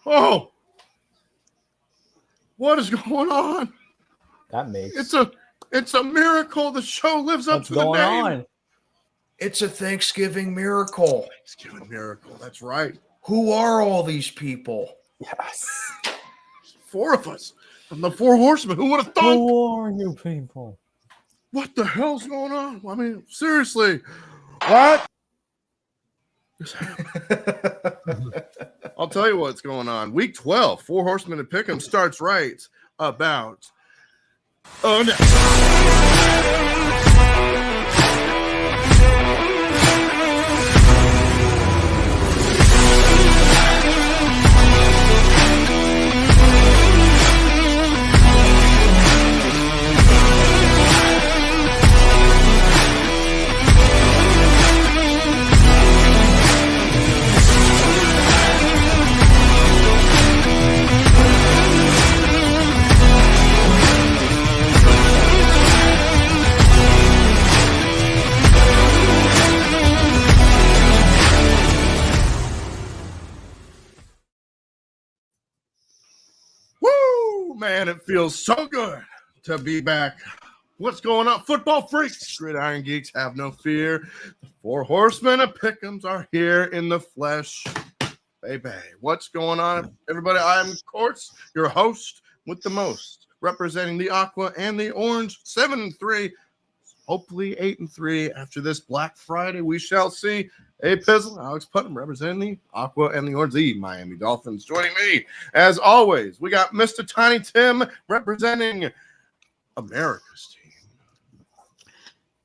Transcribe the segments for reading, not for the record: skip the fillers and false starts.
Oh, what is going on? That makes it's a miracle. The show lives up to the name. What's going on? It's a Thanksgiving miracle. Thanksgiving miracle. That's right. Who are all these people? Yes. 4 of us from the 4 Horsemen. Who would have thought? Who are you people? What the hell's going on? I mean, seriously. What? I'll tell you what's going on. Week 12, 4 Horsemen and Pick'em starts right about next. Man, it feels so good to be back. What's going on? Football freaks, gridiron geeks, have no fear. The 4 Horsemen of Pick'ems are here in the flesh. Baby, what's going on, everybody? I'm, of course, your host with the most, representing the Aqua and the Orange, 7-3, hopefully 8-3. After this Black Friday, we shall see. Hey, Pizzle, Alex Putnam, representing the Aqua and the Orange, the Miami Dolphins. Joining me, as always, we got Mr. Tiny Tim, representing America's team.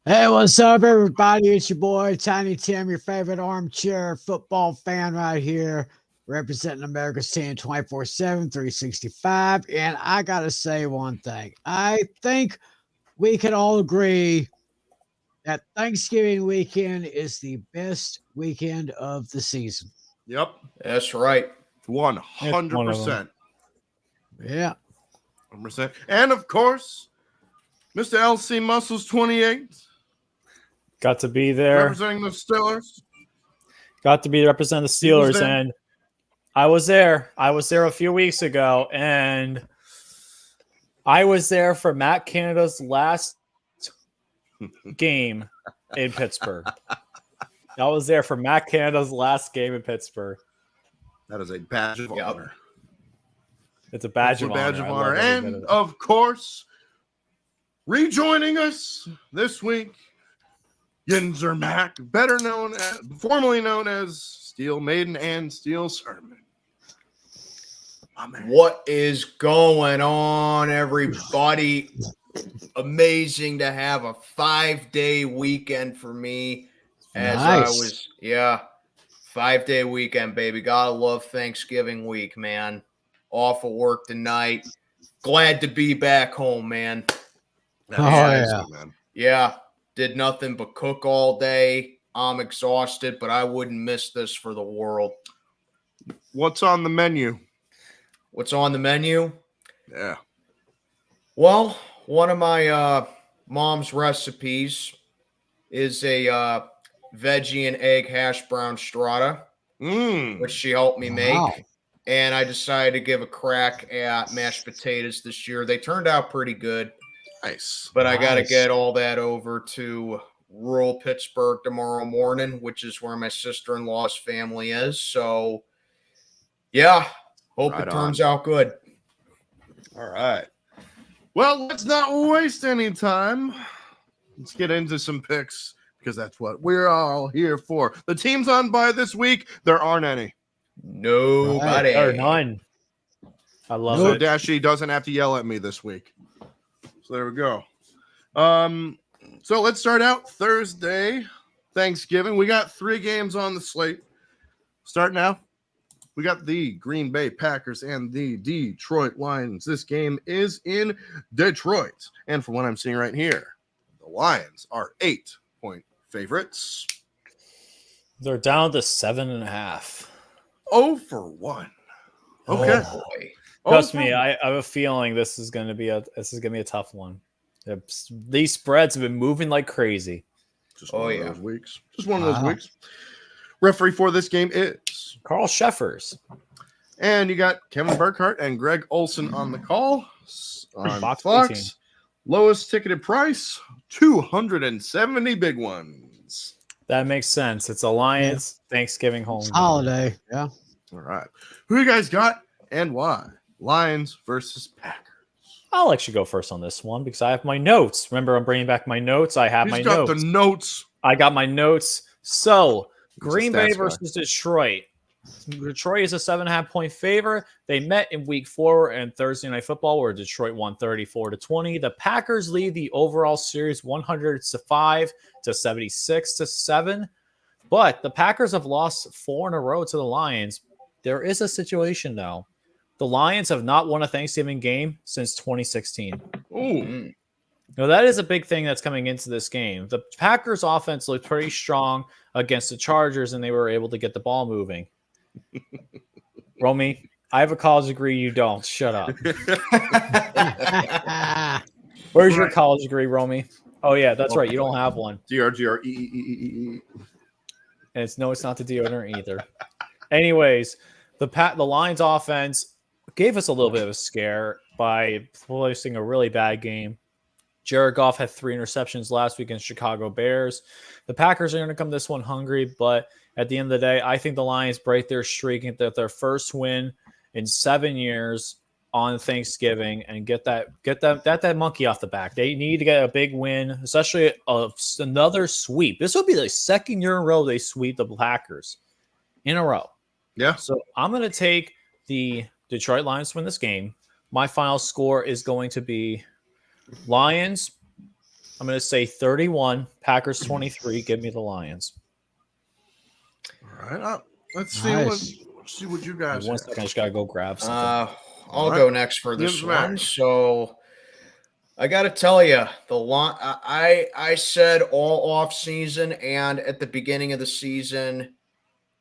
Hey, what's up, everybody? It's your boy, Tiny Tim, your favorite armchair football fan right here, representing America's team 24/7, 365. And I got to say one thing. I think we can all agree that Thanksgiving weekend is the best weekend of the season. Yep. That's right. 100%. Yeah. 100%. And, of course, Mr. LC Muscles 28. Got to be there. Representing the Steelers. Got to be representing the Steelers. And I was there. I was there a few weeks ago. And I was there for Matt Canada's last game in Pittsburgh. I was there for Matt Canada's last game in Pittsburgh. That is a badge of honor. It's a badge of honor. And, of course, rejoining us this week, Yinzer Mac, formerly known as Steel Maiden and Steel Sermon. What is going on, everybody? Amazing to have a 5-day weekend for me. Nice. 5-day weekend, baby. Gotta love Thanksgiving week, man. Off of work tonight. Glad to be back home, man. Man. Yeah. Did nothing but cook all day. I'm exhausted, but I wouldn't miss this for the world. What's on the menu? What's on the menu? Yeah. Well, one of my mom's recipes is a veggie and egg hash brown strata, which she helped me make. And I decided to give a crack at mashed potatoes this year. They turned out pretty good. Nice. But I got to get all that over to rural Pittsburgh tomorrow morning, which is where my sister-in-law's family is. So, yeah, hope it turns out good. All right. Well, let's not waste any time. Let's get into some picks because that's what we're all here for. The teams on bye this week, there aren't any. Nobody. There are none. I love it. Dashy doesn't have to yell at me this week. So there we go. So let's start out Thursday, Thanksgiving. We got 3 games on the slate. Start now. We got the Green Bay Packers and the Detroit Lions. This game is in Detroit. And from what I'm seeing right here, the Lions are 8-point favorites. They're down to 7.5. 0-for-1. Okay. Oh, boy. Trust me, I have a feeling this is going to be a tough one. These spreads have been moving like crazy. Just one of those weeks. Just one of those weeks. Referee for this game is Carl Sheffers. And you got Kevin Burkhardt and Greg Olson on the call on Fox Fox. 18. Lowest ticketed price, 270 big ones. That makes sense. It's a Lions Thanksgiving home game. Holiday. Yeah. All right. Who you guys got and why? Lions versus Packers. I'll let you go first on this one because I have my notes. Remember, I'm bringing back my notes. I have my got notes. the notes. I got my notes. So, Green Bay stats guy. versus Detroit. Detroit is a 7.5-point favorite. They met in week 4 and Thursday Night Football where Detroit won 34-20. The Packers lead the overall series 105 to 76 to 7. But the Packers have lost 4 in a row to the Lions. There is a situation, though. The Lions have not won a Thanksgiving game since 2016. Ooh. Now, that is a big thing that's coming into this game. The Packers' offense looked pretty strong against the Chargers, and they were able to get the ball moving. Romy, I have a college degree. You don't. Shut up. Where's your college degree, Romy? Oh, yeah, that's right. You don't have one. DRGREEEE. And it's not the deodorant either. Anyways, the Lions offense gave us a little bit of a scare by placing a really bad game. Jared Goff had 3 interceptions last week against Chicago Bears. The Packers are going to come this one hungry, but at the end of the day, I think the Lions break their streak and get their first win in 7 years on Thanksgiving and get that monkey off the back. They need to get a big win, especially another sweep. This will be the second year in a row they sweep the Packers in a row. Yeah. So I'm going to take the Detroit Lions to win this game. My final score is going to be Lions. I'm going to say 31, Packers 23. Give me the Lions. All right. Let's see what you guys. One second, I just got to go grab something. I'll go next for this one. So I got to tell you, I said all off season and at the beginning of the season,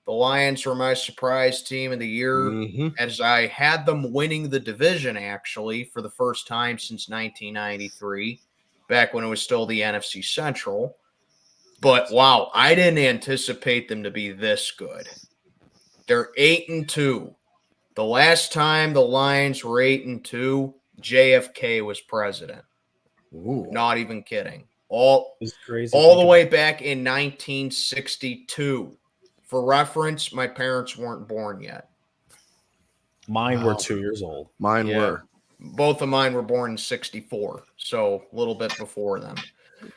the Lions were my surprise team of the year, as I had them winning the division actually for the first time since 1993, back when it was still the NFC Central. But wow, I didn't anticipate them to be this good. They're 8-2. The last time the Lions were 8-2, JFK was president. Ooh. Not even kidding. All crazy the way back in 1962. For reference, my parents weren't born yet. Mine were 2 years old. Mine were. Both of mine were born in 64, so a little bit before them.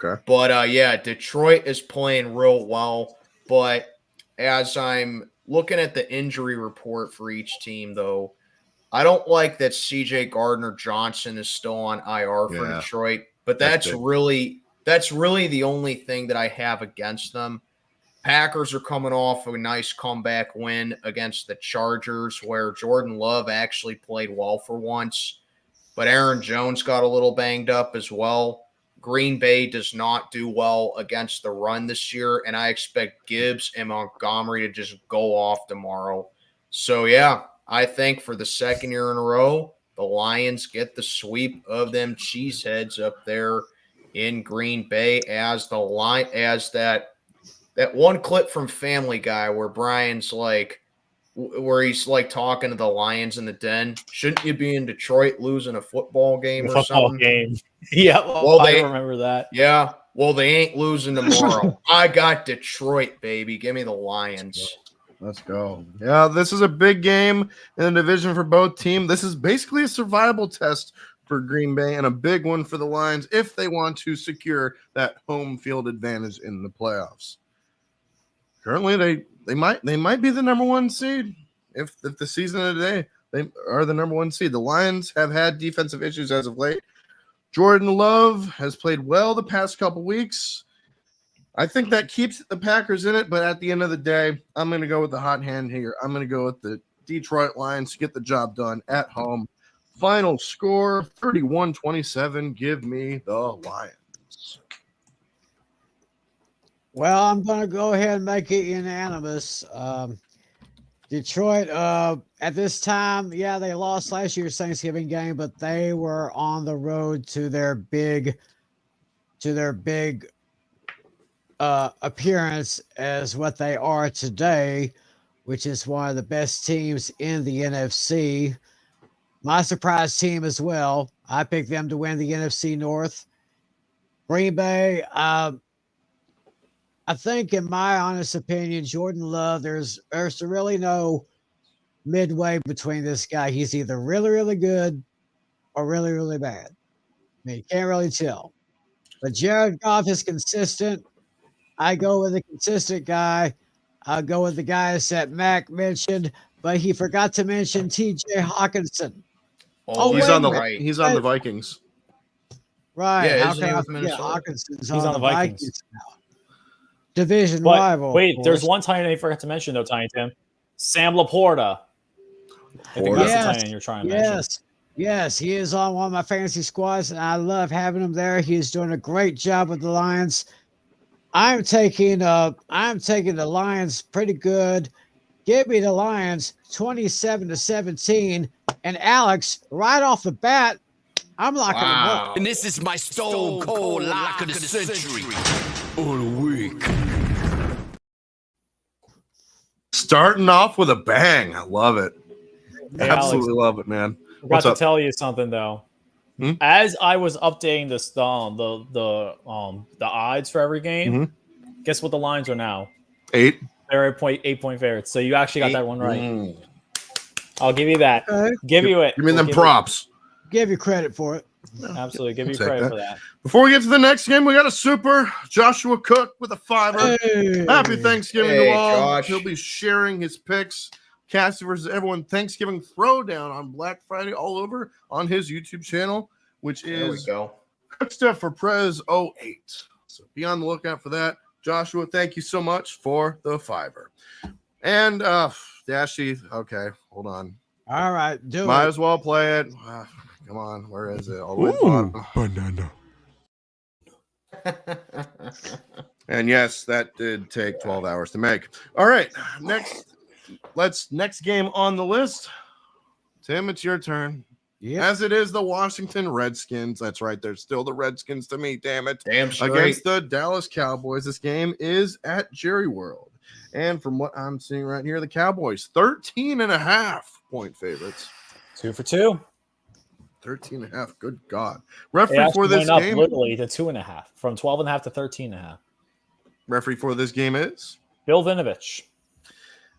Okay. But, Detroit is playing real well. But as I'm looking at the injury report for each team, though, I don't like that C.J. Gardner-Johnson is still on IR for Detroit. But that's really the only thing that I have against them. Packers are coming off a nice comeback win against the Chargers where Jordan Love actually played well for once, but Aaron Jones got a little banged up as well. Green Bay does not do well against the run this year, and I expect Gibbs and Montgomery to just go off tomorrow. So, yeah, I think for the second year in a row, the Lions get the sweep of them cheeseheads up there in Green Bay as that one clip from Family Guy where Brian's like, where he's like talking to the Lions in the den. Shouldn't you be in Detroit losing a football game or something? Yeah, I remember that. Yeah, well, they ain't losing tomorrow. I got Detroit, baby. Give me the Lions. Let's go. Yeah, this is a big game in the division for both teams. This is basically a survival test for Green Bay and a big one for the Lions if they want to secure that home field advantage in the playoffs. Currently, they might be the number 1 seed if the season of the day they are the number 1 seed. The Lions have had defensive issues as of late. Jordan Love has played well the past couple weeks. I think that keeps the Packers in it, but at the end of the day, I'm going to go with the hot hand here. I'm going to go with the Detroit Lions to get the job done at home. Final score 31-27. Give me the Lions. Well, I'm going to go ahead and make it unanimous. Detroit, at this time, they lost last year's Thanksgiving game, but they were on the road to their big appearance as what they are today. which is one of the best teams in the NFC. My surprise team as well. I picked them to win the NFC North. Green Bay, I think, in my honest opinion, Jordan Love, there's really no midway between this guy. He's either really, really good or really, really bad. I mean, you can't really tell. But Jared Goff is consistent. I go with a consistent guy. I'll go with the guys that Mac mentioned, but he forgot to mention TJ Hawkinson. Oh, he's wait on a the minute. He's on the Vikings. Right. Yeah, How isn't can he I with forget Minnesota? Hawkinson's He's on the Vikings. now? Division But rival. wait, of there's course. one tight end I forgot to mention though, Tiny Tim. Sam Laporta. I think Laporta. that's the Yes, tight end you're trying to mention. Yes, he is on one of my fantasy squads, and I love having him there. He's doing a great job with the Lions. I'm taking the Lions pretty good. Give me the Lions 27-17. And Alex, right off the bat, I'm locking them up. And this is my stone cold lock of the century. Or the week. Starting off with a bang. I love it. Hey, Absolutely love it, man. I What's forgot up? to tell you something though. Hmm? As I was updating this the odds for every game, guess what the lines are now? 8. They're 8-point favorites. So you actually got that one right. Mm. I'll give you that. Okay. Give you it. Give me We'll them give props. Give you credit for it. Absolutely. Give you I'll take credit that. for that. Before we get to the next game, we got a super Joshua Cook with a 5-er. Hey. Happy Thanksgiving Hey, to all. Josh. He'll be sharing his picks. Cassie versus everyone Thanksgiving Throwdown on Black Friday all over on his YouTube channel, which There we is go. Cook Stuff for Prez 08. So be on the lookout for that. Joshua, thank you so much for the 5-er. And Dashy, okay, hold on. All right, do Might it. as well play it. Come on, where is it? All the way at the bottom. Banana. And yes, that did take 12 hours to make. All right, next game on the list. Tim, it's your turn. Yeah. As it is the Washington Redskins. That's right, they're still the Redskins to me, damn it. Damn straight. Against the Dallas Cowboys. This game is at Jerry World. And from what I'm seeing right here, the Cowboys 13.5-point favorites. 2 for 2. 13.5. Good God. They Referee actually for this went up game. literally to 2.5, from 12.5 to 13.5. Referee for this game is. Bill Vinovich.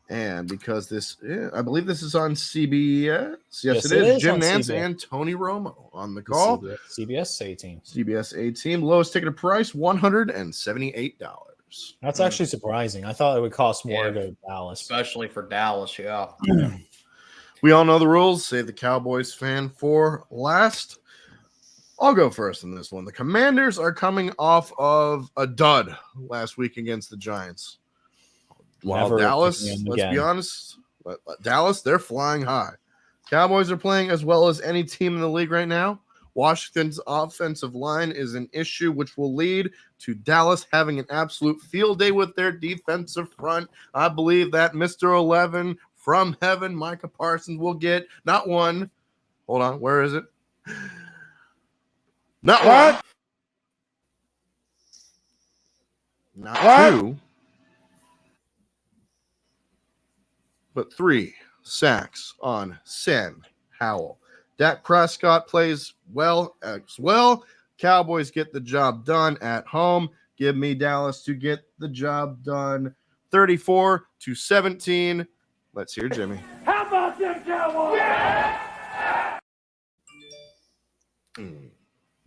And because this, I believe this is on CBS. Yes, it it is. is Jim on Nance CBS. and Tony Romo on the call. CBS A team. CBS A team. Lowest ticket price, $178. That's actually surprising. I thought it would cost more Yeah. to go to Dallas. Especially for Dallas, yeah. We all know the rules. Save the Cowboys fan for last. I'll go first in this one. The Commanders are coming off of a dud last week against the Giants. While Never Dallas, picking them let's again. be honest, Dallas, they're flying high. Cowboys are playing as well as any team in the league right now. Washington's offensive line is an issue, which will lead to Dallas having an absolute field day with their defensive front. I believe that Mr. 11 from heaven, Micah Parsons, will get not one. Hold on, where is it? Not one. Not two. But 3 sacks on Sam Howell. Dak Prescott plays well as well. Cowboys get the job done at home. Give me Dallas to get the job done 34-17. Let's hear Jimmy. How about them Cowboys?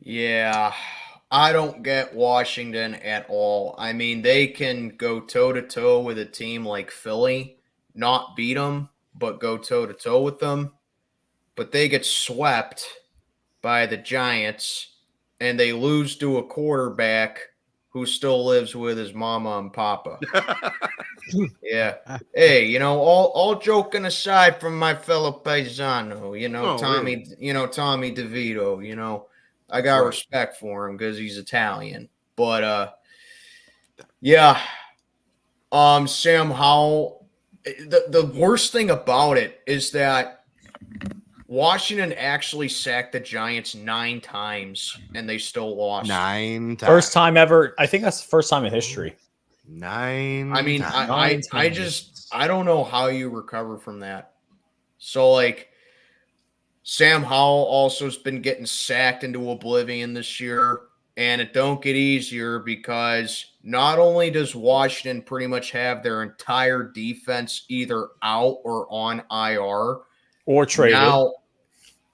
Yeah, I don't get Washington at all. I mean, they can go toe-to-toe with a team like Philly, not beat them, but go toe-to-toe with them. But they get swept by the Giants, and they lose to a quarterback who still lives with his mama and papa. Yeah. Hey, all joking aside from my fellow paisano, Tommy, really? Tommy DeVito, I got Right. respect for him because he's Italian. But yeah. Sam Howell, the worst thing about it is that Washington actually sacked the Giants 9 times and they still lost. 9 times. First time ever. I think that's the first time in history. 9 I mean, times. I I don't know how you recover from that. So, like, Sam Howell also has been getting sacked into oblivion this year, and it don't get easier because not only does Washington pretty much have their entire defense either out or on IR, or traded. now,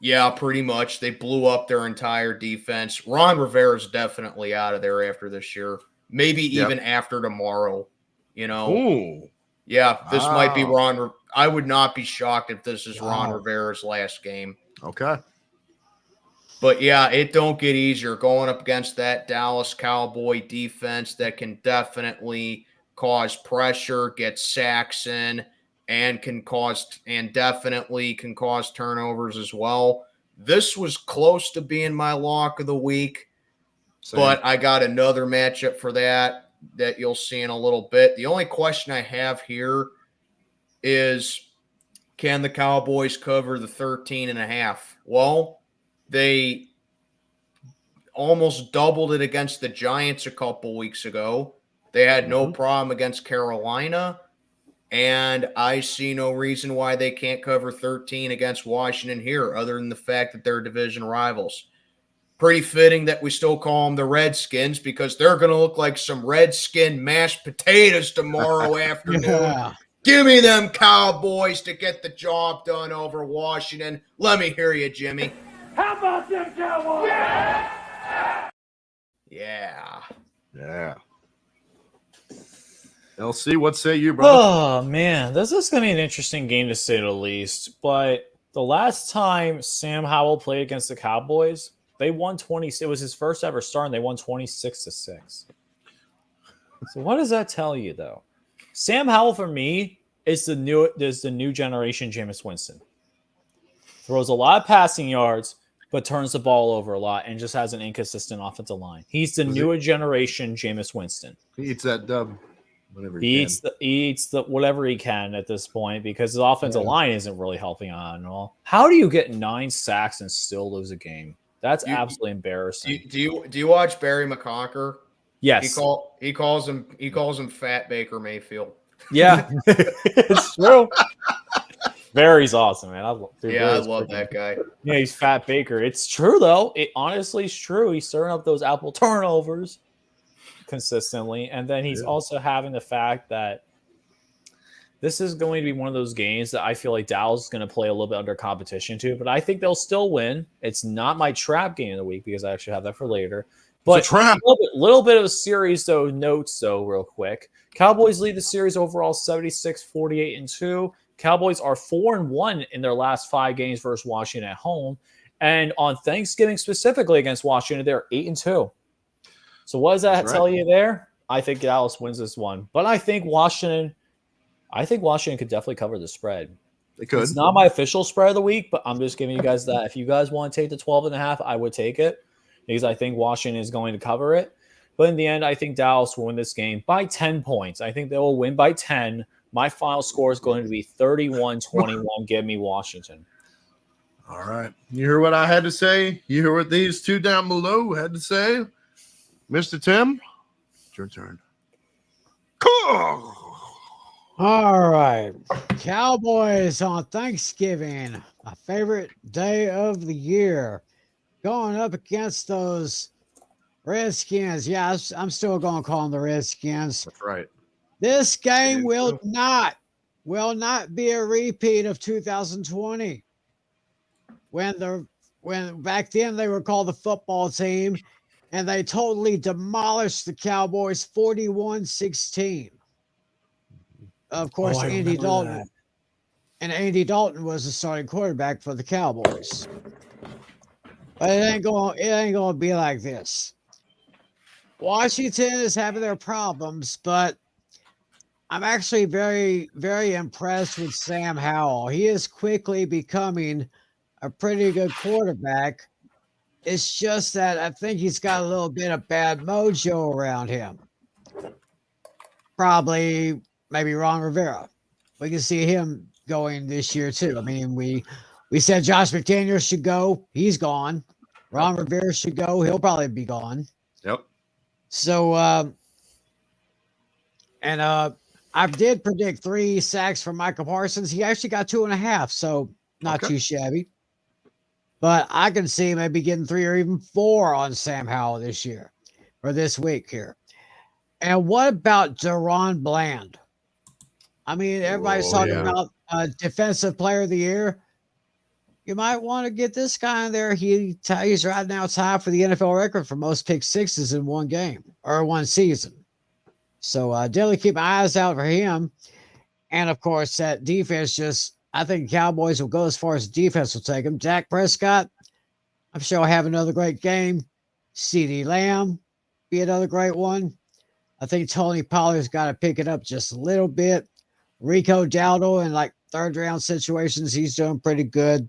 yeah, pretty much. They blew up their entire defense. Ron Rivera's definitely out of there after this year, maybe even after tomorrow, you know. Ooh. Yeah, this might be Wow. Ron. I would not be shocked if this is Ron Rivera's last game. Okay. But yeah, it don't get easier going up against that Dallas Cowboy defense that can definitely cause pressure, get sacks in, and definitely can cause turnovers as well. This was close to being my lock of the week, but I got another matchup for that you'll see in a little bit. The only question I have here is, can the Cowboys cover the 13.5? Well, they almost doubled it against the Giants a couple weeks ago. They had no problem against Carolina, and I see no reason why they can't cover 13 against Washington here, other than the fact that they're division rivals. Pretty fitting that we still call them the Redskins because they're going to look like some Redskin mashed potatoes tomorrow afternoon. Yeah. Give me them Cowboys to get the job done over Washington. Let me hear you, Jimmy. How about them Cowboys? Yeah. Yeah. LC, what say you, brother? Oh man, this is going to be an interesting game to say the least. But the last time Sam Howell played against the Cowboys, they won 20. It was his first ever start, and they won 26-6. So what does that tell you, though? Sam Howell for me is the new generation Jameis Winston. Throws a lot of passing yards, but turns the ball over a lot and just has an inconsistent offensive line. He's the newer generation Jameis Winston. He eats that dub whenever He eats the whatever he can at this point because his offensive line isn't really helping out at all. How do you get 9 sacks and still lose a game? That's absolutely embarrassing. Do you watch Barry McConker? Yes. He calls him Fat Baker Mayfield. Yeah, it's true. Barry's awesome, man. I love that guy. Yeah, he's Fat Baker. It's true though. It honestly is true. He's stirring up those Apple turnovers consistently, and then he's also having the fact that this is going to be one of those games that I feel like Dallas is going to play a little bit under competition to, but I think they'll still win. It's not my trap game of the week because I actually have that for later. But a little bit of a series, though, notes, though, real quick. Cowboys lead the series overall 76-48-2. Cowboys are 4-1 in their last 5 games versus Washington at home. And on Thanksgiving specifically against Washington, they're 8-2. So what does that tell you there? I think Dallas wins this one. But I think Washington could definitely cover the spread. They could. It's not my official spread of the week, but I'm just giving you guys that. If you guys want to take the 12.5, I would take it because I think Washington is going to cover it. But in the end, I think Dallas will win this game by 10 points. I think they will win by 10. My final score is going to be 31-21. Give me Washington. All right. You hear what I had to say? You hear what these two down below had to say? Mr. Tim, it's your turn. Cool. All right. Cowboys on Thanksgiving, my favorite day of the year, going up against those Redskins. Yeah, I'm still going to call them the Redskins. That's right. This game will not be a repeat of 2020 when back then they were called the football team and they totally demolished the Cowboys 41-16. Of course, Andy Dalton was the starting quarterback for the Cowboys. But it ain't going to be like this. Washington is having their problems, but I'm actually very, very impressed with Sam Howell. He is quickly becoming a pretty good quarterback. It's just that I think he's got a little bit of bad mojo around him. Probably maybe Ron Rivera. We can see him going this year too. I mean, we said Josh McDaniels should go. He's gone. Ron Rivera should go. He'll probably be gone. Yep. So, I did predict 3 sacks for Michael Parsons. He actually got 2.5, so not too shabby. But I can see maybe getting 3 or even 4 on Sam Howell this year or this week here. And what about Deron Bland? I mean, everybody's talking about defensive player of the year. You might want to get this guy in there. He's right now tied for the NFL record for most pick sixes in one game or one season. So definitely keep my eyes out for him. And of course, that defense I think Cowboys will go as far as defense will take him. Dak Prescott, I'm sure will have another great game. CeeDee Lamb be another great one. I think Tony Pollard's got to pick it up just a little bit. Rico Dowdle in like third round situations, he's doing pretty good.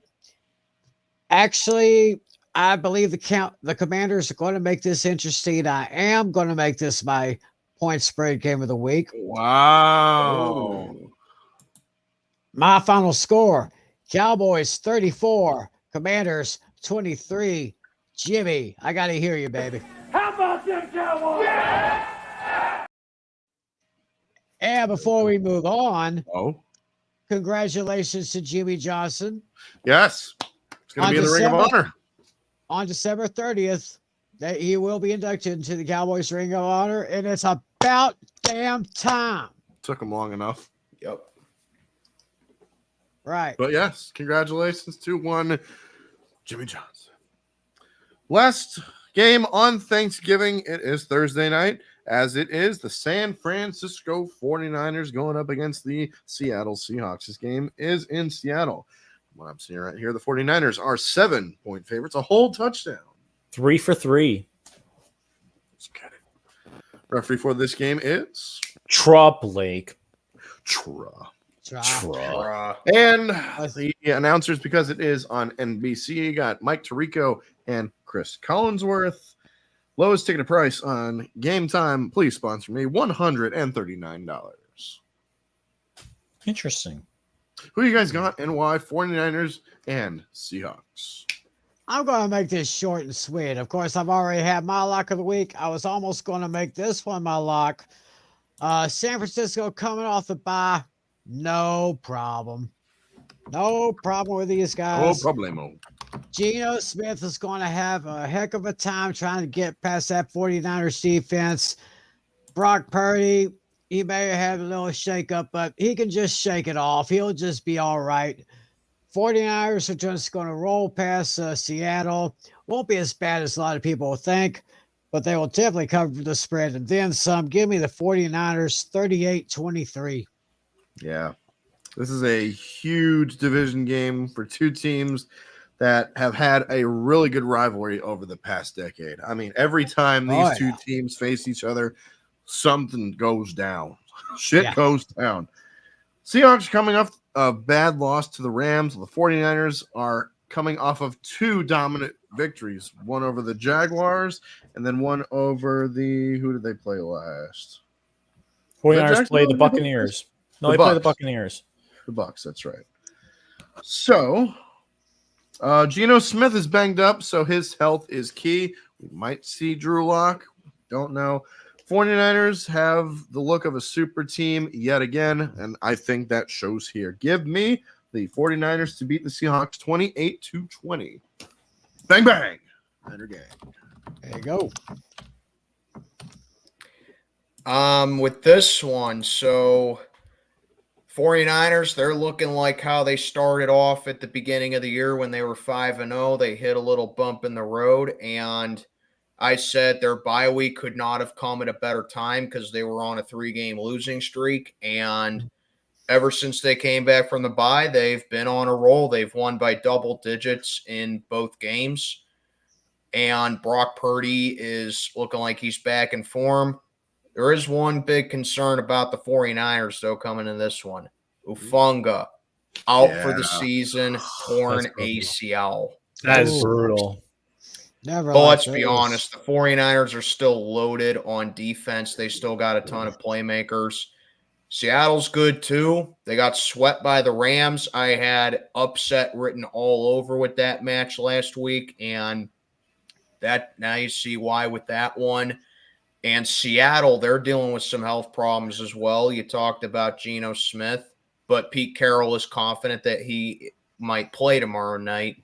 Actually, I believe the Commanders are going to make this interesting. I am going to make this my point spread game of the week. Wow. My final score, Cowboys 34, Commanders 23. Jimmy, I got to hear you, baby. How about them Cowboys? Yeah! And before we move on, congratulations to Jimmy Johnson. Yes. It's going to be in the Ring of Honor. On December 30th, that he will be inducted into the Cowboys Ring of Honor, and it's about damn time. Took him long enough. Yep. Right. But yes, congratulations to one Jimmy Johnson. Last game on Thanksgiving, it is Thursday night, as it is the San Francisco 49ers going up against the Seattle Seahawks. This game is in Seattle. What I'm seeing right here, the 49ers are 7-point favorites, a whole touchdown. 3 for 3. Let's get it. Referee for this game is Blake. And the announcers, because it is on NBC, got Mike Tirico and Chris Collinsworth. Lowest ticket price on Game Time, please sponsor me, $139. Interesting. Who you guys got and why? 49ers and Seahawks. I'm going to make this short and sweet. Of course, I've already had my lock of the week. I was almost going to make this one my lock. San Francisco coming off the bye. No problem. No problem with these guys. No problemo. Geno Smith is going to have a heck of a time trying to get past that 49ers defense. Brock Purdy, he may have had a little shakeup, but he can just shake it off. He'll just be all right. 49ers are just going to roll past Seattle. Won't be as bad as a lot of people think, but they will definitely cover the spread. And then some. Give me the 49ers 38-23. Yeah. This is a huge division game for two teams that have had a really good rivalry over the past decade. I mean, every time these two teams face each other, something goes down. Shit goes down. Seahawks coming off a bad loss to the Rams. The 49ers are coming off of 2 dominant victories, one over the Jaguars and then one over who did they play last? 49ers played the Buccaneers. No, they played the Buccaneers. The Bucs, that's right. So, Geno Smith is banged up, so his health is key. We might see Drew Lock. Don't know. 49ers have the look of a super team yet again, and I think that shows here. Give me the 49ers to beat the Seahawks 28-20. Bang, bang. Niner gang. There you go. With this one, so 49ers, they're looking like how they started off at the beginning of the year when they were 5-0. They hit a little bump in the road, and I said their bye week could not have come at a better time because they were on a 3-game losing streak. And ever since they came back from the bye, they've been on a roll. They've won by double digits in both games. And Brock Purdy is looking like he's back in form. There is one big concern about the 49ers, though, coming in this one. Ufunga out for the season, torn ACL. That is brutal. But let's be honest, the 49ers are still loaded on defense. They still got a ton of playmakers. Seattle's good, too. They got swept by the Rams. I had upset written all over with that match last week, and that now you see why with that one. And Seattle, they're dealing with some health problems as well. You talked about Geno Smith, but Pete Carroll is confident that he might play tomorrow night.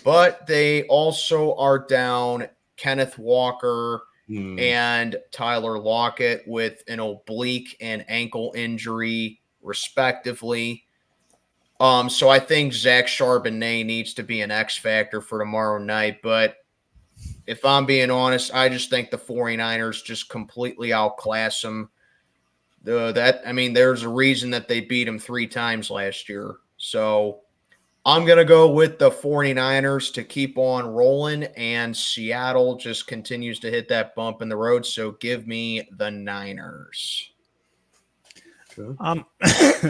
But they also are down Kenneth Walker and Tyler Lockett with an oblique and ankle injury, respectively. So I think Zach Charbonnet needs to be an X factor for tomorrow night. But if I'm being honest, I just think the 49ers just completely outclass them. There's a reason that they beat them 3 times last year. So I'm going to go with the 49ers to keep on rolling, and Seattle just continues to hit that bump in the road. So give me the Niners.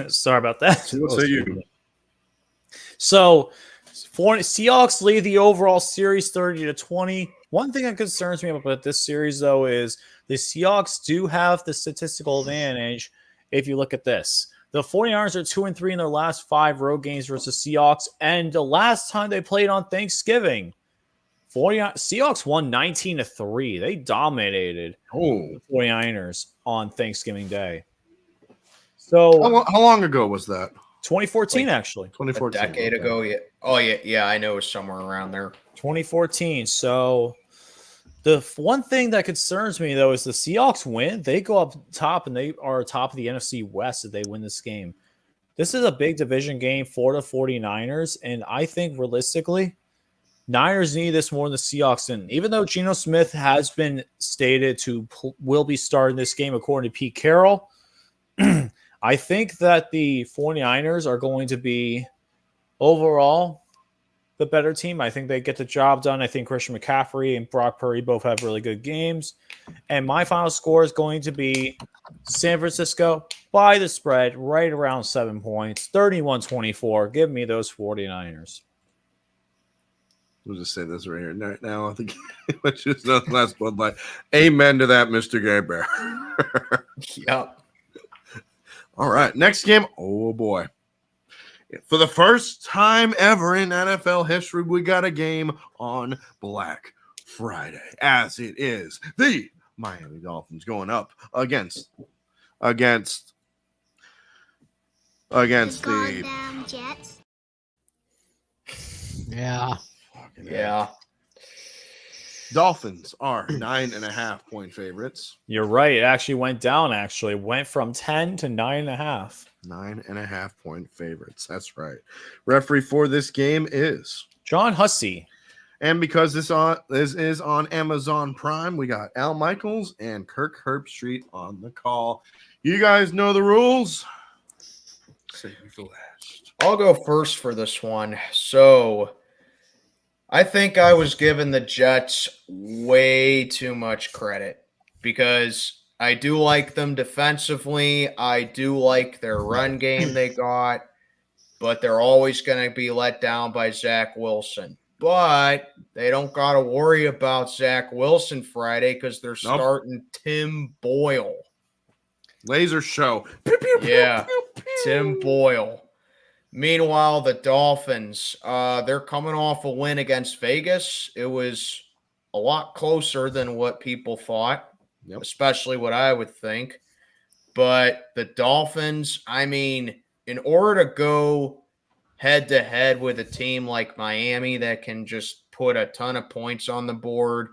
Sorry about that. What say you? So, Seahawks lead the overall series 30-20. One thing that concerns me about this series, though, is the Seahawks do have the statistical advantage. If you look at this, the 49ers are 2-3 in their last 5 road games versus Seahawks, and the last time they played on Thanksgiving, Seahawks won 19-3. They dominated the 49ers on Thanksgiving Day. So, how long ago was that? 2014, actually. 2014. A decade ago, yeah. Oh, yeah, I know it was somewhere around there. 2014. So the one thing that concerns me, though, is the Seahawks win. They go up top, and they are top of the NFC West if they win this game. This is a big division game for the 49ers, and I think realistically, Niners need this more than the Seahawks. And even though Geno Smith has been stated to will be starting this game according to Pete Carroll, I think that the 49ers are going to be overall the better team. I think they get the job done. I think Christian McCaffrey and Brock Purdy both have really good games. And my final score is going to be San Francisco by the spread, right around 7 points, 31-24. Give me those 49ers. We'll just say this right here. Right now, I think it's just the last Bud Light. Amen to that, Mr. Gay Bear. Yep. All right, next game. Oh, boy. For the first time ever in NFL history, we got a game on Black Friday, as it is the Miami Dolphins going up against the Goddamn Jets. Yeah. Dolphins are 9.5-point favorites. You're right. It actually went down, actually. It went from 10 to 9.5. 9.5-point favorites. That's right. Referee for this game is John Hussey. And because this is on Amazon Prime, we got Al Michaels and Kirk Herbstreit on the call. You guys know the rules. Save me for last. I'll go first for this one. So I think I was giving the Jets way too much credit because I do like them defensively. I do like their run game they got, but they're always going to be let down by Zach Wilson. But they don't got to worry about Zach Wilson Friday because they're starting Tim Boyle. Laser show. Yeah, Tim Boyle. Meanwhile, the Dolphins, they're coming off a win against Vegas. It was a lot closer than what people thought, especially what I would think. But the Dolphins, I mean, in order to go head-to-head with a team like Miami that can just put a ton of points on the board,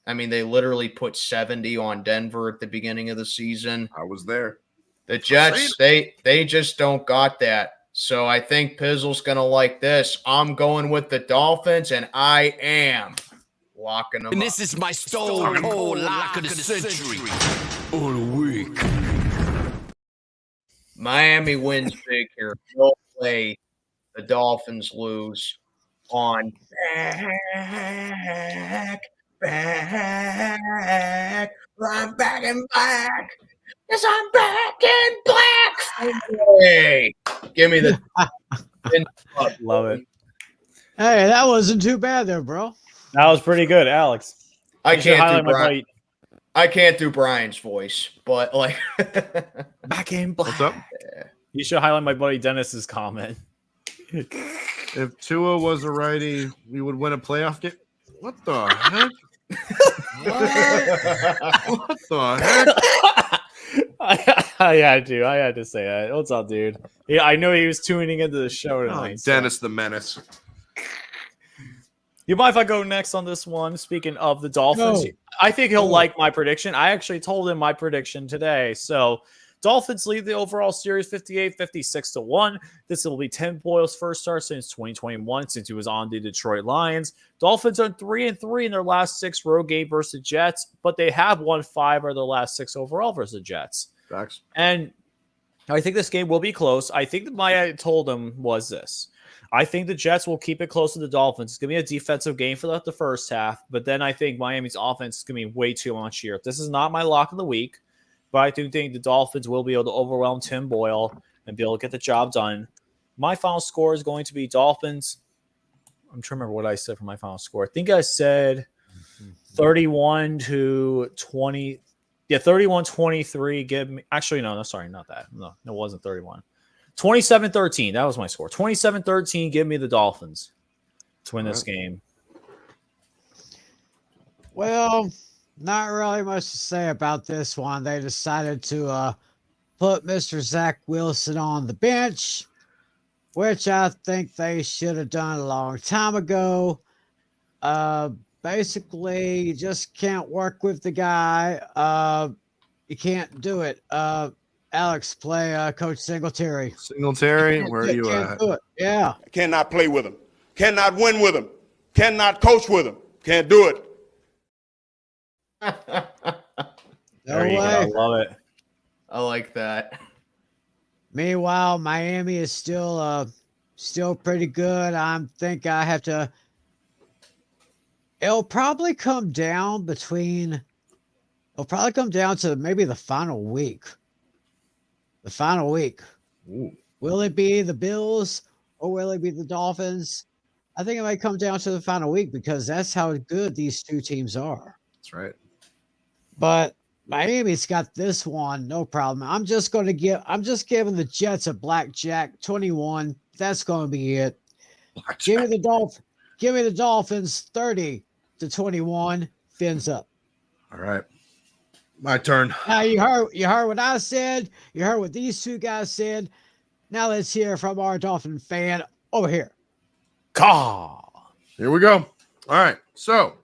I mean, they literally put 70 on Denver at the beginning of the season. I was there. The Jets, they just don't got that. So I think Pizzle's going to like this. I'm going with the Dolphins, and I am locking them And up. this is my stone cold lock of the century. All the week. Miami wins big here. No way the Dolphins lose on back. I'm back and back. Yes, I'm back in black. Hey, give me the Love it. Hey, that wasn't too bad there, bro. That was pretty good, Alex. I You should highlight can't do my Brian. buddy- I can't do Brian's voice, but like Back in black. What's up? You should highlight my buddy Dennis's comment. If Tua was a righty, we would win a playoff game. What the heck? What the heck? I had to say that. What's up, dude? Yeah, I know he was tuning into the show tonight. Dennis the Menace. You mind if I go next on this one? Speaking of the Dolphins, I think he'll like my prediction. I actually told him my prediction today. So Dolphins lead the overall series 56-1. This will be Tim Boyle's first start since 2021, since he was on the Detroit Lions. Dolphins are 3-3 in their last 6 road games versus the Jets, but they have won 5 of their last 6 overall versus the Jets. Facts. And I think this game will be close. I think that I told him was this. I think the Jets will keep it close to the Dolphins. It's going to be a defensive game for the first half, but then I think Miami's offense is going to be way too much here. This is not my lock of the week, but I do think the Dolphins will be able to overwhelm Tim Boyle and be able to get the job done. My final score is going to be Dolphins. I'm trying to remember what I said for my final score. I think I said 31-20. Yeah, 31-23. Give me. Actually, no, sorry, not that. No, it wasn't 31. 27-13. That was my score. 27-13. Give me the Dolphins to win this game. Well, not really much to say about this one. They decided to put Mr. Zach Wilson on the bench, which I think they should have done a long time ago. Basically, you just can't work with the guy. You can't do it. Alex, play Coach Singletary. Singletary, where are you at? Do it. Yeah. Cannot play with him. Cannot win with him. Cannot coach with him. Can't do it. There you go. I love it. I like that. Meanwhile, Miami is still pretty good. I think I have to. It'll probably come down to maybe the final week. The final week. Ooh. Will it be the Bills or will it be the Dolphins? I think it might come down to the final week because that's how good these two teams are. That's right. But Miami's got this one, no problem. I'm just giving the Jets a blackjack 21. That's going to be it. Blackjack. Give me the Dolphins 30-21. Fins up. All right. My turn. Now you heard what I said. You heard what these two guys said. Now let's hear from our Dolphin fan over here. Caw. Here we go. All right. So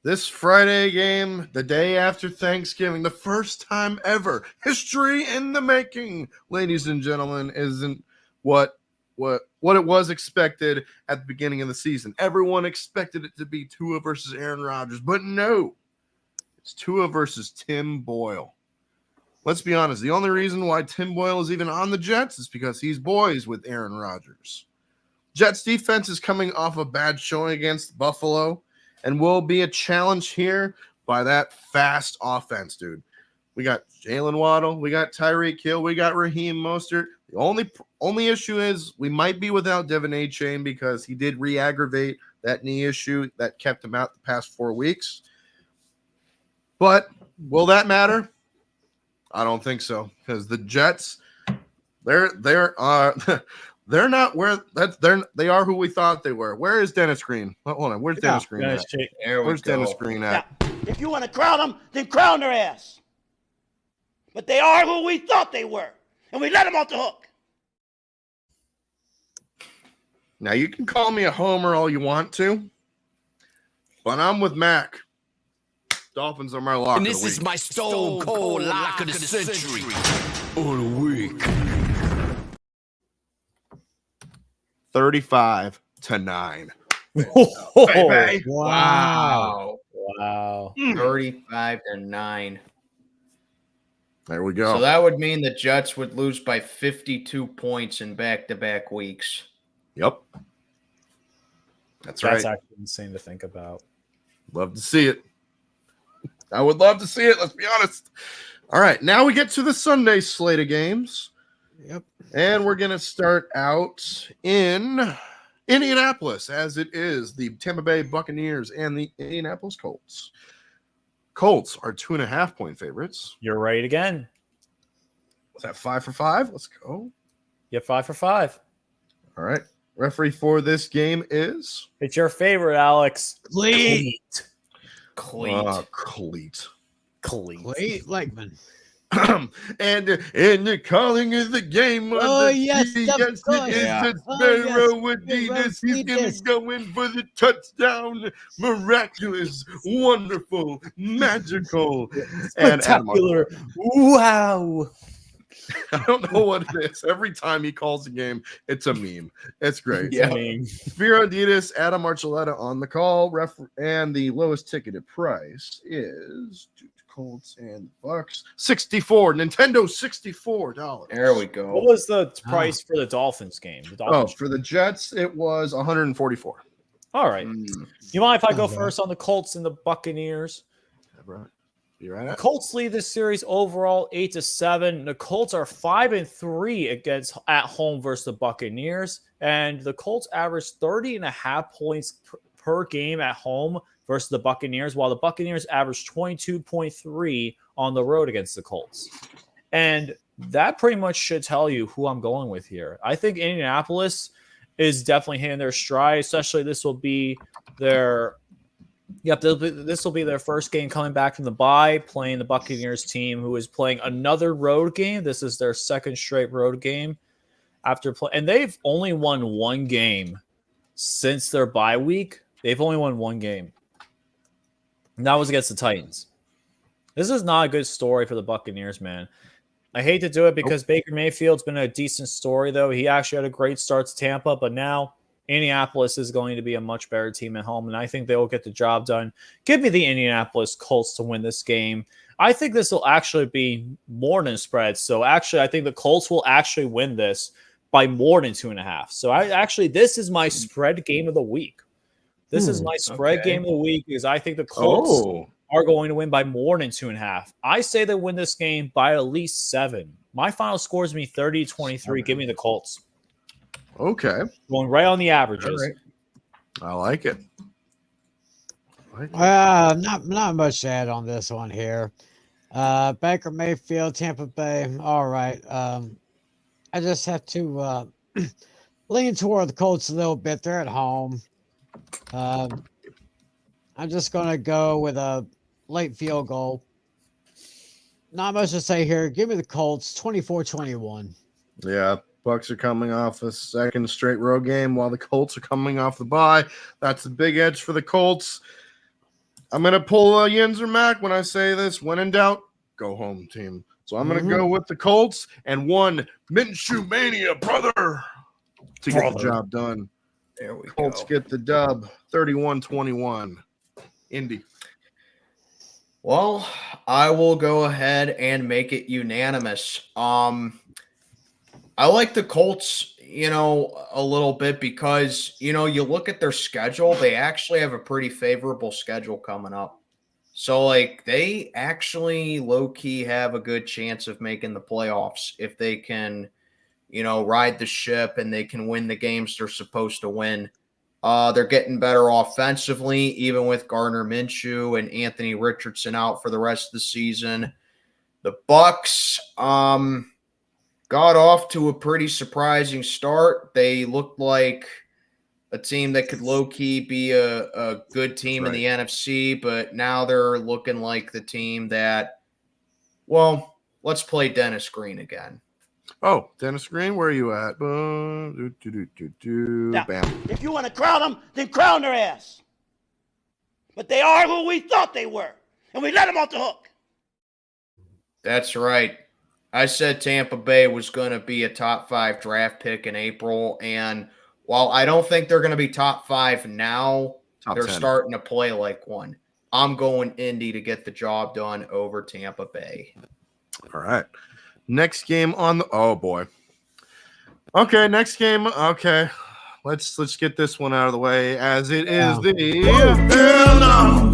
this Friday game, the day after Thanksgiving, the first time ever, history in the making, ladies and gentlemen, isn't what it was expected at the beginning of the season. Everyone expected it to be Tua versus Aaron Rodgers, but no. It's Tua versus Tim Boyle. Let's be honest. The only reason why Tim Boyle is even on the Jets is because he's boys with Aaron Rodgers. Jets defense is coming off a bad showing against Buffalo and will be a challenge here by that fast offense, dude. We got Jalen Waddle. We got Tyreek Hill. We got Raheem Mostert. The only issue is we might be without Devin A-Chain because he did re-aggravate that knee issue that kept him out the past 4 weeks. But will that matter? I don't think so because the Jets, they're not where they are who we thought they were. Where is Dennis Green? Hold on, where's Dennis Green at? Where's Dennis Green at? If you want to crown them, then crown their ass. But they are who we thought they were, and we let them off the hook. Now you can call me a homer all you want to, but I'm with Mac. Dolphins are my lock And of this the is week. my stone cold lock of the century. Or the week. 35-9. Oh, Wow. wow. 35-9. There we go. So that would mean the Jets would lose by 52 points in back-to-back weeks. Yep. That's That's right. actually insane to think about. Love to see it. I would love to see it. Let's be honest. All right. Now we get to the Sunday slate of games. Yep. And we're going to start out in Indianapolis, as it is the Tampa Bay Buccaneers and the Indianapolis Colts. Colts are 2.5-point favorites. You're right again. Was that 5 for 5? Let's go. You're 5 for 5. All right. Referee for this game is It's your favorite, Alex. Lee. Cleat. Cleat. Cleat Lakeman. And the calling of the game on Oh, the yes, tee. of Yes, course. it is Yeah. the Oh, yes, Sparrow Sparrow Adidas. He's going to Adidas. go in for the touchdown. Miraculous, wonderful, magical, and Adam. Spectacular. Wow. I don't know what it is. Every time he calls a game, it's a meme. It's great. Yeah. I mean, Spiro Adidas, Adam Archuleta on the call, and the lowest ticketed price is Colts and Bucks 64. Nintendo $64. There we what go. was the price for the Dolphins game? The Oh, Dolphins. for the Jets, it was 144. All right. Mm. You mind if I go Okay. first on the Colts and the Buccaneers? You right? The Colts lead this series overall 8-7. The Colts are 5-3 at home versus the Buccaneers, and the Colts average 30.5 points per game at home versus the Buccaneers, while the Buccaneers average 22.3 on the road against the Colts. And that pretty much should tell you who I'm going with here. I think Indianapolis is definitely hitting their stride, especially this will be their this will be their first game coming back from the bye, playing the Buccaneers team, who is playing another road game. This is their second straight road game after play, and they've only won one game since their bye week. They've only won one game, and that was against the Titans. This is not a good story for the Buccaneers, man. I hate to do it because Baker Mayfield's been a decent story, though. He actually had a great start to Tampa, but now Indianapolis is going to be a much better team at home, and I think they will get the job done. Give me the Indianapolis Colts to win this game. I think this will actually be more than a spread. So actually, I think the Colts will actually win this by more than 2.5. So this is my spread game of the week. This is my spread game of the week because I think the Colts are going to win by more than 2.5. I say they win this game by at least 7. My final score is going to be 30-23. Give me the Colts. Okay. Going right on the averages. Right. I like it. Not much to add on this one here. Baker Mayfield, Tampa Bay. All right. I just have to lean toward the Colts a little bit. They're at home. I'm just going to go with a late field goal. Not much to say here. Give me the Colts, 24-21. Yeah. Bucks are coming off a second straight road game while the Colts are coming off the bye. That's the big edge for the Colts. I'm going to pull a Yinzer Mac when I say this. When in doubt, go home, team. So I'm going to go with the Colts and one Minshew Mania, brother, to get the job done. There we Colts go. get the dub, 31-21. Indy. Well, I will go ahead and make it unanimous. I like the Colts, a little bit because, you look at their schedule, they actually have a pretty favorable schedule coming up. So, they actually low-key have a good chance of making the playoffs if they can, ride the ship and they can win the games they're supposed to win. They're getting better offensively, even with Gardner Minshew and Anthony Richardson out for the rest of the season. The Bucks, got off to a pretty surprising start. They looked like a team that could low-key be a good team in the NFC, but now they're looking like the team that, let's play Dennis Green again. Oh, Dennis Green, where are you at? Now, Bam. if you want to crown them, then crown their ass. But they are who we thought they were, and we let them off the hook. That's right. I said Tampa Bay was going to be a top 5 draft pick in April, and while I don't think they're going to be top 5 now, they're 10. starting to play like one. I'm going Indy to get the job done over Tampa Bay. All right. Next game on the oh boy. Okay, next game. Okay. Let's get this one out of the way as it is the hell no.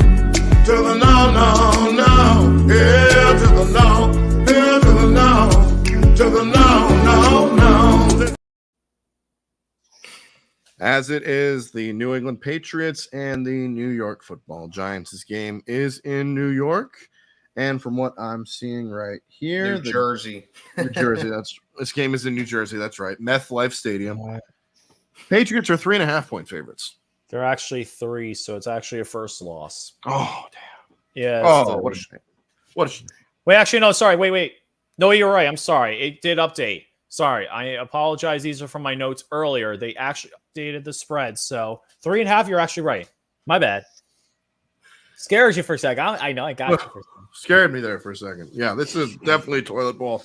To the no. Yeah, to the no. Yeah, to the no. To the no. As it is the New England Patriots and the New York Football Giants. This game is in New York. And from what I'm seeing right here, New Jersey. This game is in New Jersey. That's right. MetLife Stadium. Patriots are 3.5 point favorites. They're actually 3, so it's actually a first loss. Oh, damn. Yeah. Oh, what a shame. What a shame. Wait, actually, no, sorry. Wait. No, you're right. I'm sorry. It did update. Sorry. I apologize. These are from my notes earlier. They actually updated the spread. So 3.5, you're actually right. My bad. Scares you for a second. I know. I got you for a second. Scared me there for a second. Yeah, this is definitely toilet bowl.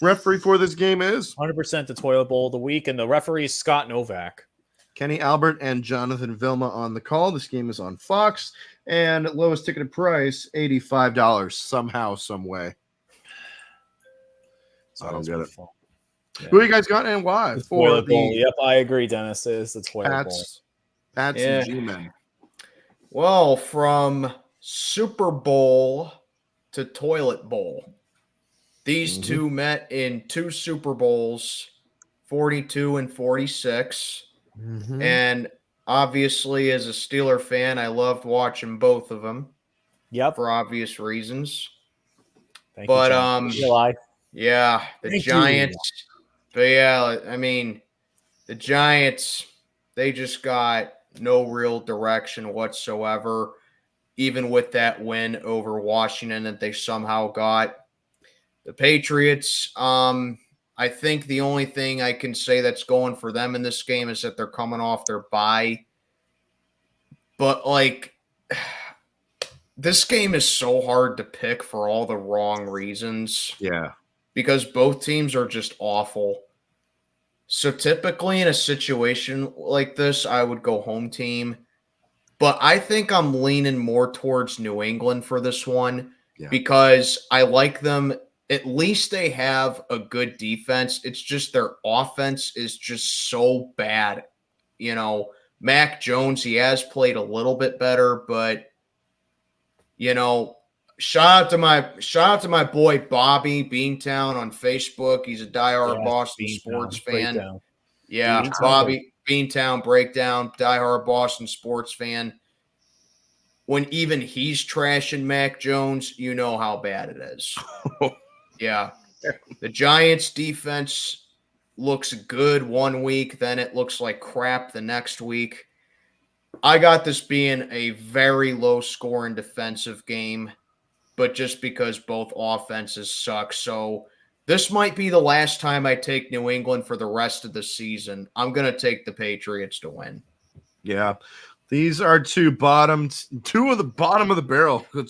Referee for this game is 100% the toilet bowl of the week, and the referee is Scott Novak. Kenny Albert and Jonathan Vilma on the call. This game is on Fox, and lowest ticketed price, $85 somehow, some way. I don't get it. Yeah. Who you guys got and why? The For toilet bowl. the Yep, I agree, Dennis. It is the toilet bowl. Pats Yeah. and G-Men. Well, from Super Bowl to Toilet Bowl. These two met in 2 Super Bowls, 42 and 46. And obviously, as a Steeler fan, I loved watching both of them. Yep. For obvious reasons. Thank But you, John. yeah, the Thank Giants. But yeah, I mean, the Giants, they just got no real direction whatsoever, even with that win over Washington that they somehow got. The Patriots, I think the only thing I can say that's going for them in this game is that they're coming off their bye. But, like, this game is so hard to pick for all the wrong reasons. Yeah. Because both teams are just awful. So typically in a situation like this, I would go home team. But I think I'm leaning more towards New England for this one because I like them. At least they have a good defense. It's just their offense is just so bad. You know, Mac Jones, he has played a little bit better, but, you know, shout out to my boy Bobby Beantown on Facebook. He's a diehard Boston sports fan. Breakdown. Yeah, Beantown. Bobby Beantown breakdown, diehard Boston sports fan. When even he's trashing Mac Jones, you know how bad it is. Yeah. The Giants defense looks good one week, then it looks like crap the next week. I got this being a very low scoring defensive game, but just because both offenses suck. So this might be the last time I take New England for the rest of the season. I'm going to take the Patriots to win. Yeah. These are two of the bottom of the barrel. Who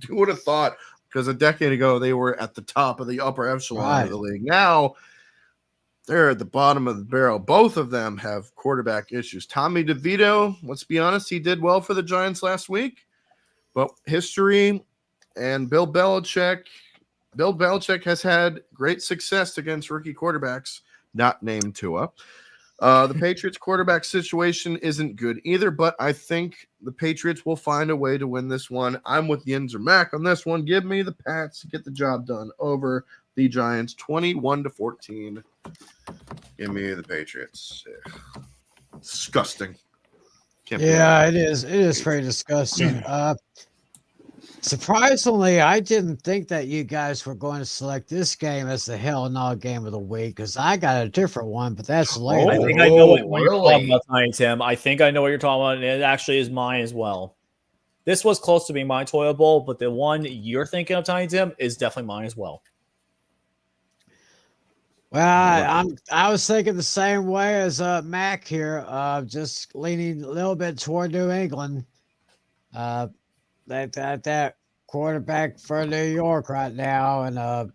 would have thought? Because a decade ago, they were at the top of the upper echelon of the league. Now, they're at the bottom of the barrel. Both of them have quarterback issues. Tommy DeVito, let's be honest, he did well for the Giants last week. But history and Bill Belichick has had great success against rookie quarterbacks, not named Tua. The Patriots quarterback situation isn't good either, but I think the Patriots will find a way to win this one. I'm with Yinzer Mac on this one. Give me the Pats to get the job done over the Giants, 21-14. Give me the Patriots. Disgusting. It is. It is pretty disgusting. Surprisingly, I didn't think that you guys were going to select this game as the Hell No game of the week because I got a different one, but that's later. I think I know what you're talking about, Tiny Tim. I think I know what you're talking about, and it actually is mine as well. This was close to being my toilet bowl, but the one you're thinking of, Tiny Tim, is definitely mine as well. Well, I was thinking the same way as Mac here, just leaning a little bit toward New England. That quarterback for New York right now, and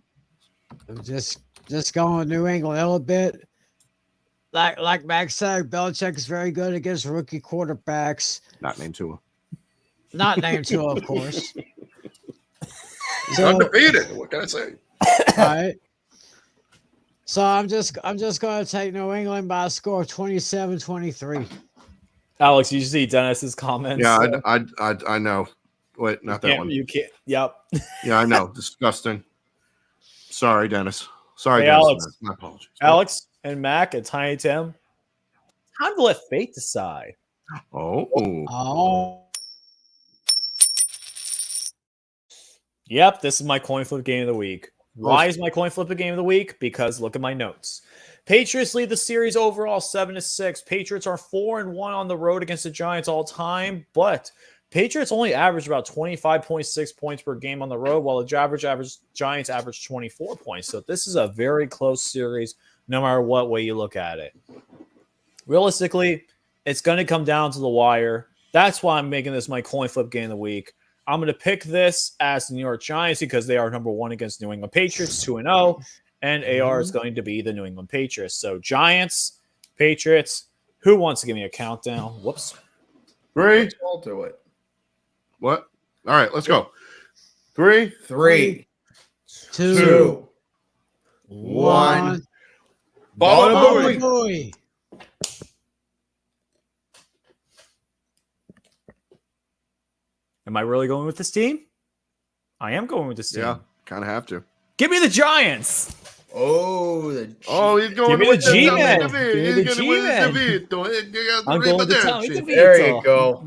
just going with New England a little bit. Like Max said, Belichick is very good against rookie quarterbacks. Not named Tua. Not named Tua, of course. He's undefeated. What can I say? All right. So I'm just going to take New England by a score of 27-23. Alex, you see Dennis's comments? Yeah, I know. Wait, not that one. You can't. Yep. Yeah, I know. Disgusting. Sorry, Dennis. Sorry, hey, Dennis. Alex. My apologies. Alex and Mac and Tiny Tim. Time to let fate decide. Oh. Yep, this is my coin flip game of the week. Why is my coin flip a game of the week? Because look at my notes. Patriots lead the series overall 7-6. Patriots are 4-1 on the road against the Giants all time, but Patriots only average about 25.6 points per game on the road, while the average Giants average 24 points. So this is a very close series, no matter what way you look at it. Realistically, it's going to come down to the wire. That's why I'm making this my coin flip game of the week. I'm going to pick this as the New York Giants because they are number 1 against New England Patriots, 2-0, and AR is going to be the New England Patriots. So Giants, Patriots. Who wants to give me a countdown? Whoops. 3. I'll do it. What? All right, let's go. 3, 2, 1. Baba Baba Booey. Boy. Am I really going with this team? I am going with this team. Yeah, kind of have to. Give me the Giants. Oh, He's going Give me with the G-Man. Tommy Give me the He's going G-Man. with DeVito. I'm going with the Tommy DeVito. There you go.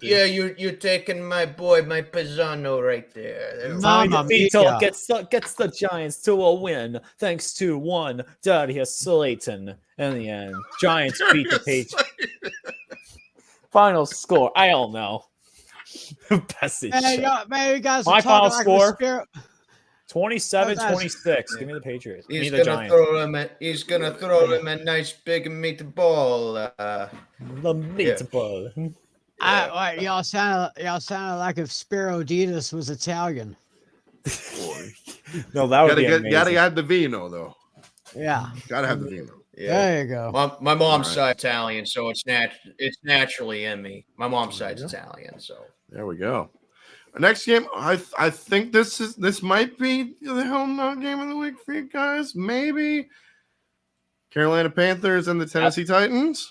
Yeah, You're taking my boy, my Pisano right there. Tommy Mamma DeVito mia. gets the Giants to a win thanks to one Darius Slayton. In the end, Giants beat the Patriots. Final score, I don't know. Passage. Man, you guys are My final talking like score? 27-26. Give me the Patriots. Give me He's the gonna Giants. he's gonna throw him a nice big meatball. The meatball. Y'all sounded like if Spiro Ditas was Italian. No, that would be amazing. gotta have the vino though. Yeah. Gotta have the vino. Yeah. There you go. My mom's side Italian, so it's naturally in me. My mom's side's Italian, so There we go. Next game, I think this might be the home game of the week for you guys. Maybe Carolina Panthers and the Tennessee Titans.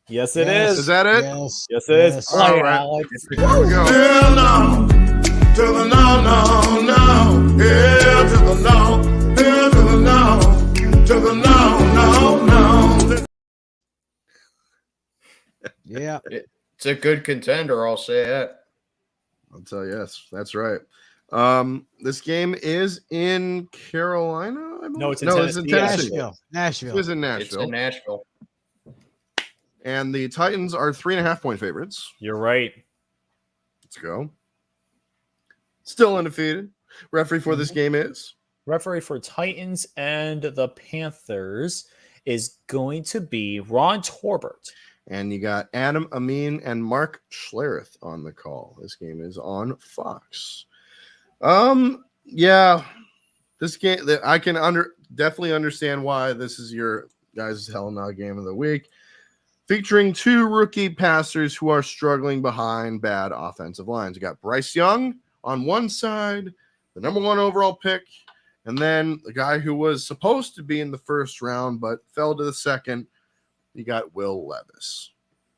Yes, it Yes. is. Is that it? Yes. Yes, it is. Yes. Play All it, right. Alex. Here we go. no. To the no, no, no. Yeah, to the no. Yeah, to the no. To the no, no, no. Yeah. it's a good contender. I'll say it. I'll tell you, yes, that's right. This game is in Carolina. I believe? No, it's in It's in Tennessee. Tennessee. Nashville. It is in It's Nashville. in Nashville. And the Titans are 3.5-point favorites. You're right. Let's go. Still undefeated. Referee for this game is Referee for Titans and the Panthers is going to be Ron Torbert. And you got Adam Amin and Mark Schlereth on the call. This game is on Fox. Yeah, this game I can definitely understand why this is your guys' Hell No game of the week, featuring 2 rookie passers who are struggling behind bad offensive lines. You got Bryce Young on one side, the number 1 overall pick, and then the guy who was supposed to be in the first round but fell to the second. You got Will Levis.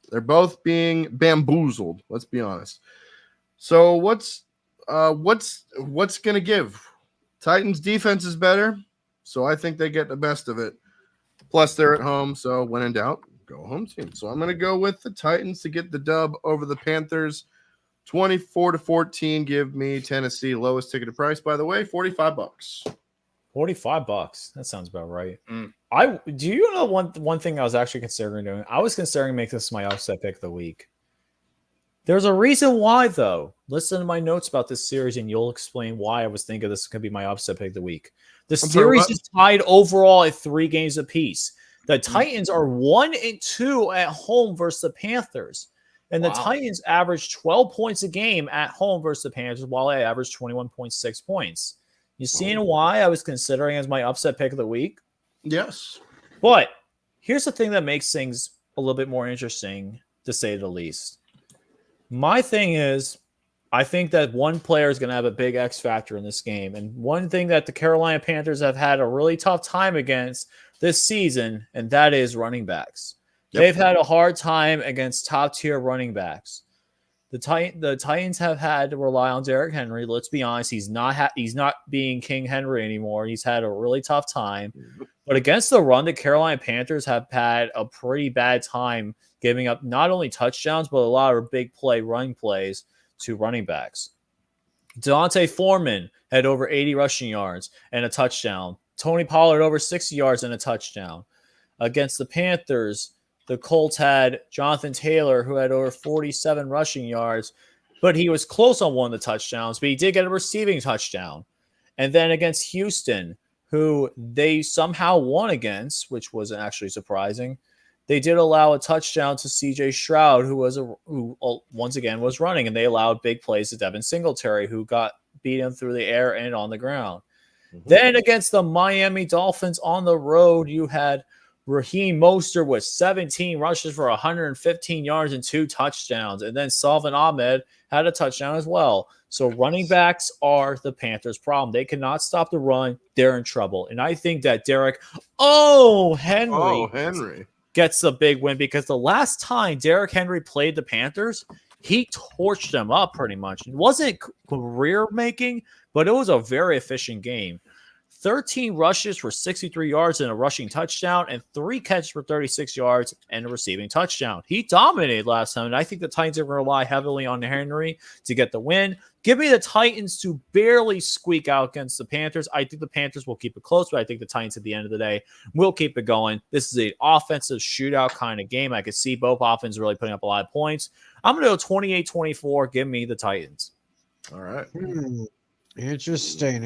They're both being bamboozled. Let's be honest. So what's going to give? Titans defense is better, so I think they get the best of it. Plus they're at home, so when in doubt, go home team. So I'm going to go with the Titans to get the dub over the Panthers. 24-14. Give me Tennessee. Lowest ticketed price, by the way, $45. $45. That sounds about right. Do you know one thing I was actually considering doing? I was considering making this my upset pick of the week. There's a reason why, though. Listen to my notes about this series, and you'll explain why I was thinking this could be my upset pick of the week. The series is tied overall at 3 games apiece. The Titans are 1-2 at home versus the Panthers. And the Titans average 12 points a game at home versus the Panthers, while they average 21.6 points. You seeing why I was considering as my upset pick of the week? Yes. But here's the thing that makes things a little bit more interesting, to say the least. My thing is, I think that one player is going to have a big X factor in this game. And one thing that the Carolina Panthers have had a really tough time against this season, and that is running backs. Yep. They've had a hard time against top-tier running backs. The Titans have had to rely on Derrick Henry. Let's be honest, he's not being King Henry anymore. He's had a really tough time. But against the run, the Carolina Panthers have had a pretty bad time giving up not only touchdowns, but a lot of big running plays to running backs. Deontay Foreman had over 80 rushing yards and a touchdown. Tony Pollard over 60 yards and a touchdown. Against the Panthers, the Colts had Jonathan Taylor, who had over 47 rushing yards, but he was close on one of the touchdowns, but he did get a receiving touchdown. And then against Houston, who they somehow won against, which was actually surprising, they did allow a touchdown to C.J. Stroud, who once again was running, and they allowed big plays to Devin Singletary, who got beat him through the air and on the ground. Mm-hmm. Then against the Miami Dolphins on the road, you had Raheem Mostert with 17 rushes for 115 yards and 2 touchdowns, and then Salvin Ahmed had a touchdown as well. So running backs are the Panthers' problem. They cannot stop the run. They're in trouble. And I think that Derek Henry gets the big win, because the last time Derrick Henry played the Panthers, he torched them up pretty much. It wasn't career-making, but it was a very efficient game. 13 rushes for 63 yards and a rushing touchdown, and 3 catches for 36 yards and a receiving touchdown. He dominated last time, and I think the Titans are going to rely heavily on Henry to get the win. Give me the Titans to barely squeak out against the Panthers. I think the Panthers will keep it close, but I think the Titans at the end of the day will keep it going. This is an offensive shootout kind of game. I could see both offenses really putting up a lot of points. I'm going to go 28-24. Give me the Titans. All right. Interesting.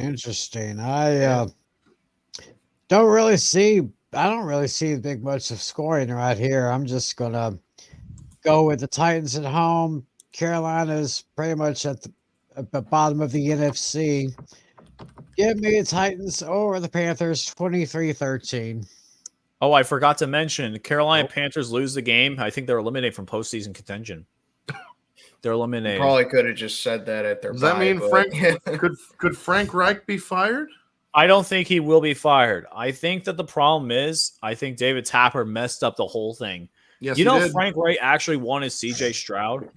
I don't really see big much of scoring right here. I'm just gonna go with the Titans at home. Carolina's pretty much at the bottom of the NFC. Give me the Titans over the Panthers, 23-13. Oh, I forgot to mention, Carolina Panthers lose the game. I think they're eliminated from postseason contention. They're eliminated. Probably could have just said that at their. Does that mean could Frank Reich be fired? I don't think he will be fired. I think that the problem is, I think David Tapper messed up the whole thing. Yes, you know, did. Frank Reich actually wanted C.J. Stroud.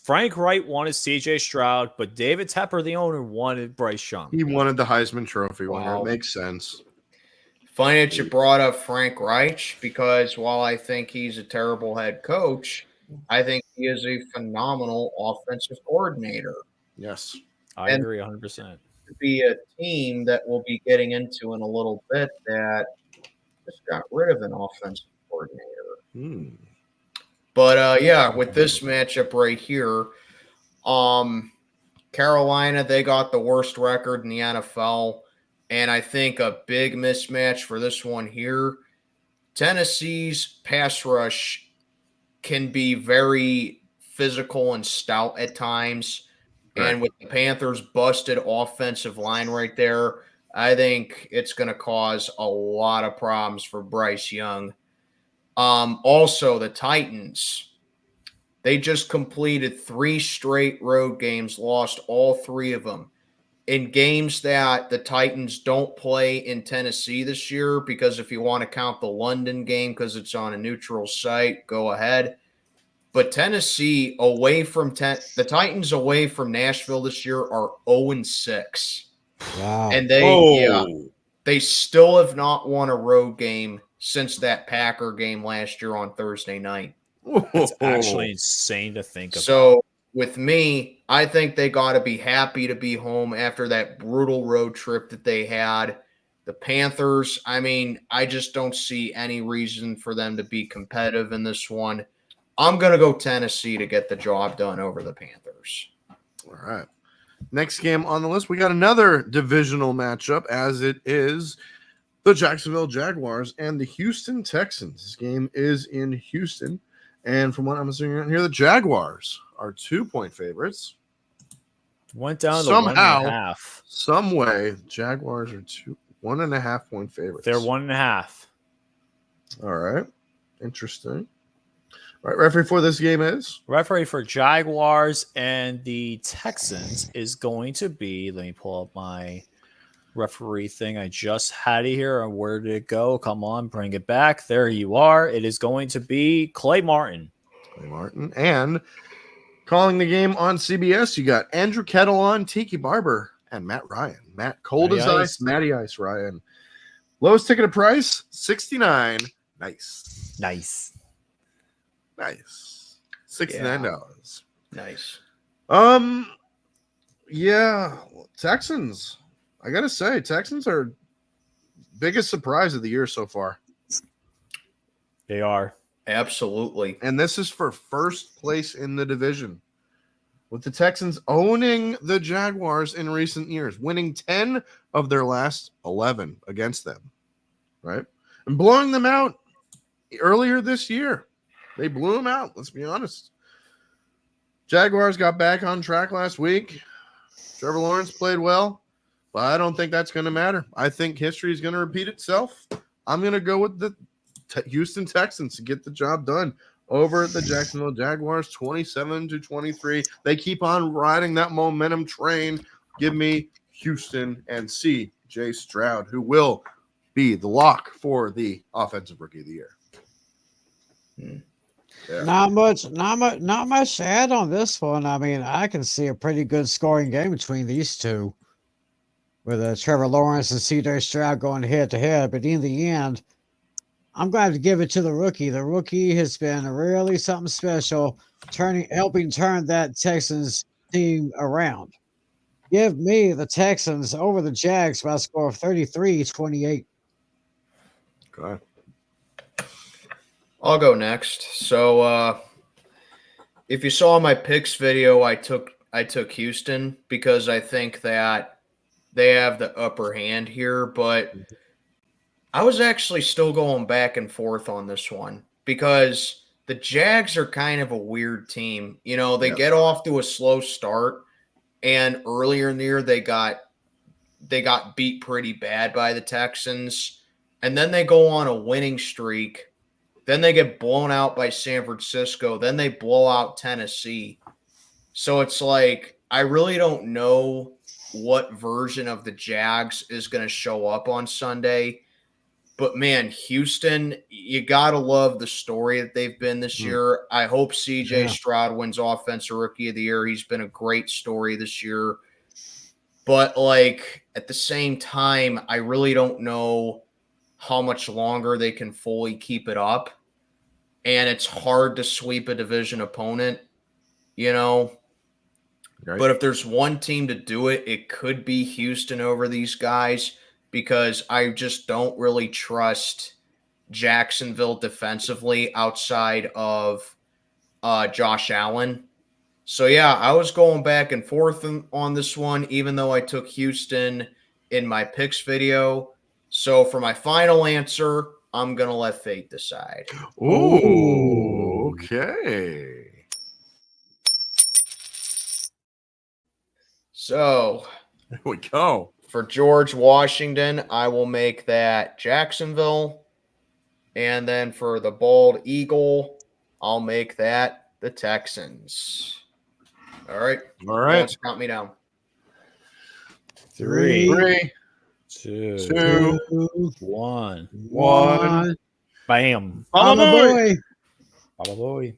Frank Reich wanted C.J. Stroud, but David Tepper, the owner, wanted Bryce Young. He wanted the Heisman Trophy winner. It makes sense. Funny that you brought up Frank Reich, because while I think he's a terrible head coach, I think he is a phenomenal offensive coordinator. Yes. I agree 100%. To be a team that we'll be getting into in a little bit that just got rid of an offensive coordinator. But yeah, with this matchup right here, Carolina, they got the worst record in the NFL. And I think a big mismatch for this one here, Tennessee's pass rush can be very physical and stout at times. Right. And with the Panthers' busted offensive line right there, I think it's going to cause a lot of problems for Bryce Young. Also, the Titans, they just completed 3 straight road games, lost all 3 of them. In games that the Titans don't play in Tennessee this year, because if you want to count the London game because it's on a neutral site, go ahead. But Tennessee away from the Titans away from Nashville this year are 0-6. Wow. And they still have not won a road game since that Packer game last year on Thursday night. It's actually insane to think about. So with me, I think they got to be happy to be home after that brutal road trip that they had. The Panthers, I mean, I just don't see any reason for them to be competitive in this one. I'm going to go Tennessee to get the job done over the Panthers. All right. Next game on the list, we got another divisional matchup, as it is the Jacksonville Jaguars and the Houston Texans. This game is in Houston. And from what I'm assuming right here, the Jaguars are 2-point favorites. Went down to somehow, 1.5. Some way, Jaguars are 1.5 point favorites. They're 1.5. All right. Interesting. All right, referee for this game is? Referee for Jaguars and the Texans is going to be, let me pull up my referee thing. I just had it here. Where did it go? Come on, bring it back. There you are. It is going to be Clay Martin. Clay Martin. And calling the game on CBS, you got Andrew Kettle, Tiki Barber, and Matt Ryan. Matt Cold as Ice, Matty Ice Ryan. Lowest ticket price, $69. Nice. $69. Nice. Yeah, Texans. I gotta say, Texans are biggest surprise of the year so far. They are. Absolutely. And this is for first place in the division, with the Texans owning the Jaguars in recent years, winning 10 of their last 11 against them, right? And blowing them out earlier this year. They blew them out, let's be honest. Jaguars got back on track last week. Trevor Lawrence played well, but I don't think that's going to matter. I think history is going to repeat itself. I'm going to go with the Houston Texans to get the job done over the Jacksonville Jaguars, 27-23. They keep on riding that momentum train. Give me Houston and C.J. Stroud, who will be the lock for the Offensive Rookie of the Year. Yeah. Not much to add on this one. I mean, I can see a pretty good scoring game between these two, with Trevor Lawrence and C.J. Stroud going head to head. But in the end, I'm going to give it to the rookie. The rookie has been really something special, helping turn that Texans team around. Give me the Texans over the Jags by a score of 33-28. Okay. I'll go next. So if you saw my picks video, I took Houston because I think that they have the upper hand here, but I was actually still going back and forth on this one because the Jags are kind of a weird team. You know, they get off to a slow start, and earlier in the year they got beat pretty bad by the Texans, and then they go on a winning streak. Then they get blown out by San Francisco. Then they blow out Tennessee. So it's like, I really don't know what version of the Jags is going to show up on Sunday. But, man, Houston, you got to love the story that they've been this year. I hope C.J. Stroud wins Offensive Rookie of the Year. He's been a great story this year. But, like, at the same time, I really don't know how much longer they can fully keep it up. And it's hard to sweep a division opponent, you know. Right. But if there's one team to do it, it could be Houston over these guys because I just don't really trust Jacksonville defensively outside of Josh Allen. So, yeah, I was going back and forth on this one, even though I took Houston in my picks video. So for my final answer, I'm going to let fate decide. Ooh, okay. So, there we go. For George Washington, I will make that Jacksonville. And then for the Bald Eagle, I'll make that the Texans. All right. All right. Let's count me down. 3, 2, 1. Bam. Baba boy. Baba boy.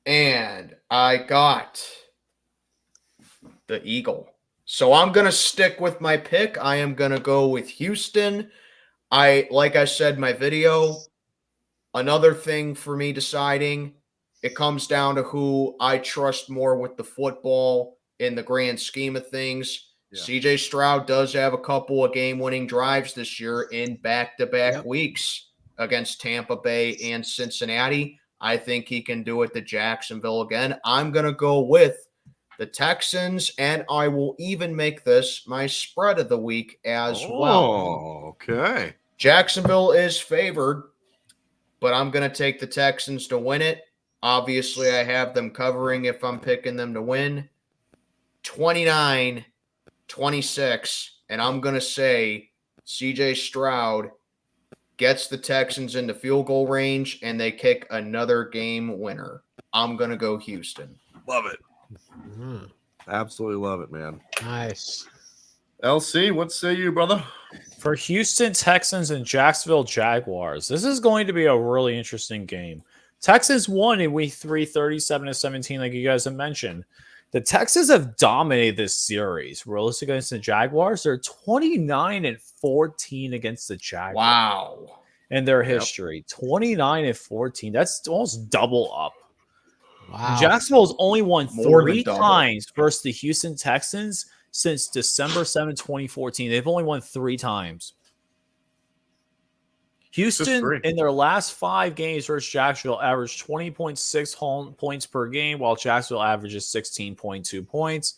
And I got the Eagle. So I'm going to stick with my pick. I am going to go with Houston. Like I said in my video, another thing for me deciding, it comes down to who I trust more with the football in the grand scheme of things. Yeah. C.J. Stroud does have a couple of game-winning drives this year in back-to-back weeks against Tampa Bay and Cincinnati. I think he can do it to Jacksonville again. I'm going to go with the Texans, and I will even make this my spread of the week as well. Okay. Jacksonville is favored, but I'm going to take the Texans to win it. Obviously, I have them covering if I'm picking them to win. 29-26, and I'm going to say C.J. Stroud gets the Texans into field goal range, and they kick another game winner. I'm going to go Houston. Love it. Absolutely love it, man. Nice. LC, what say you, brother? For Houston Texans and Jacksonville Jaguars, this is going to be a really interesting game. Texans won in week 3, 37-17, like you guys have mentioned. The Texans have dominated this series. Realistically, against the Jaguars, they're 29-14 against the Jaguars. Wow. In their history. 29-14. That's almost double up. Wow. Jacksonville's only won More 3 times versus the Houston Texans since December 7, 2014. They've only won 3 times. Houston, three. in their last 5 games versus Jacksonville, averaged 20.6 home points per game, while Jacksonville averages 16.2 points.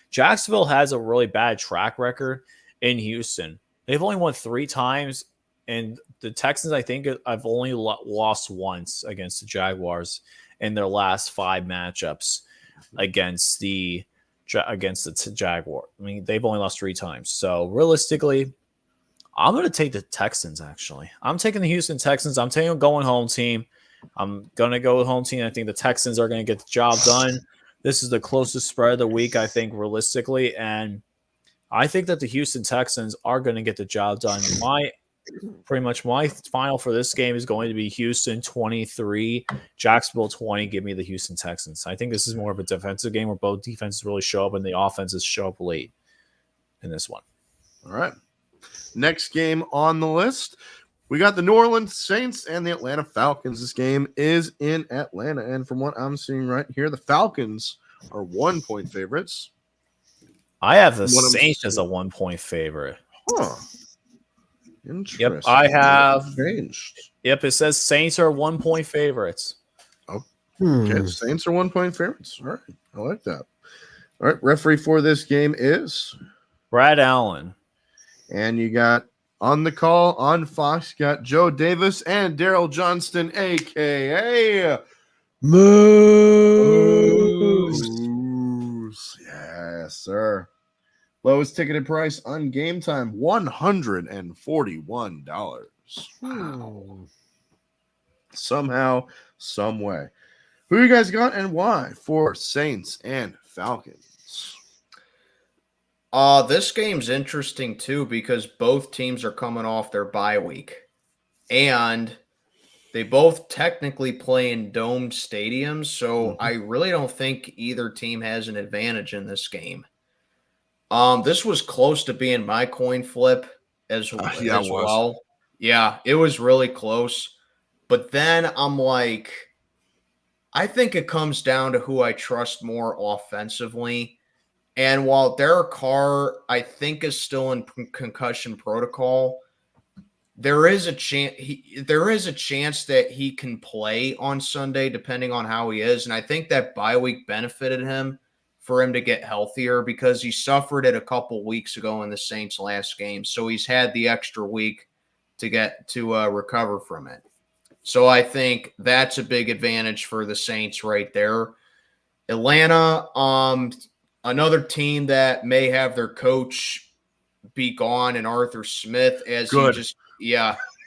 Jacksonville has a really bad track record in Houston. They've only won 3 times, and the Texans, I think, I've only lost once against the Jaguars in their last 5 matchups against the Jaguar. I mean, they've only lost 3 times. So realistically, I'm going to take the Texans, actually. I'm taking the Houston Texans. I'm taking a going home team. I'm going to go with home team. I think the Texans are going to get the job done. This is the closest spread of the week, I think, realistically. And I think that the Houston Texans are going to get the job done. Pretty much my final for this game is going to be Houston 23, Jacksonville 20. Give me the Houston Texans. I think this is more of a defensive game where both defenses really show up and the offenses show up late in this one. All right. Next game on the list, we got the New Orleans Saints and the Atlanta Falcons. This game is in Atlanta, and from what I'm seeing right here, the Falcons are 1-point favorites. I have the Saints as a 1-point favorite. Huh. Interesting. Yep, I have changed. Yep, it says Saints are 1-point favorites. Okay, Saints are 1-point favorites. All right, I like that. All right, referee for this game is Brad Allen. And you got on the call on Fox, you got Joe Davis and Daryl Johnston, a.k.a. Moose. Yes, sir. Lowest ticketed price on Game Time, $141. Wow. Somehow, some way. Who you guys got and why for Saints and Falcons? This game's interesting too because both teams are coming off their bye week, and they both technically play in domed stadiums. So I really don't think either team has an advantage in this game. This was close to being my coin flip as well. Yeah, it was really close. But then I'm like, I think it comes down to who I trust more offensively. And while Derek Carr, I think, is still in concussion protocol, there is a chance that he can play on Sunday, depending on how he is. And I think that bye week benefited him for him to get healthier because he suffered it a couple weeks ago in the Saints' last game. So he's had the extra week to get to recover from it. So I think that's a big advantage for the Saints right there. Atlanta, another team that may have their coach be gone, and Arthur Smith, as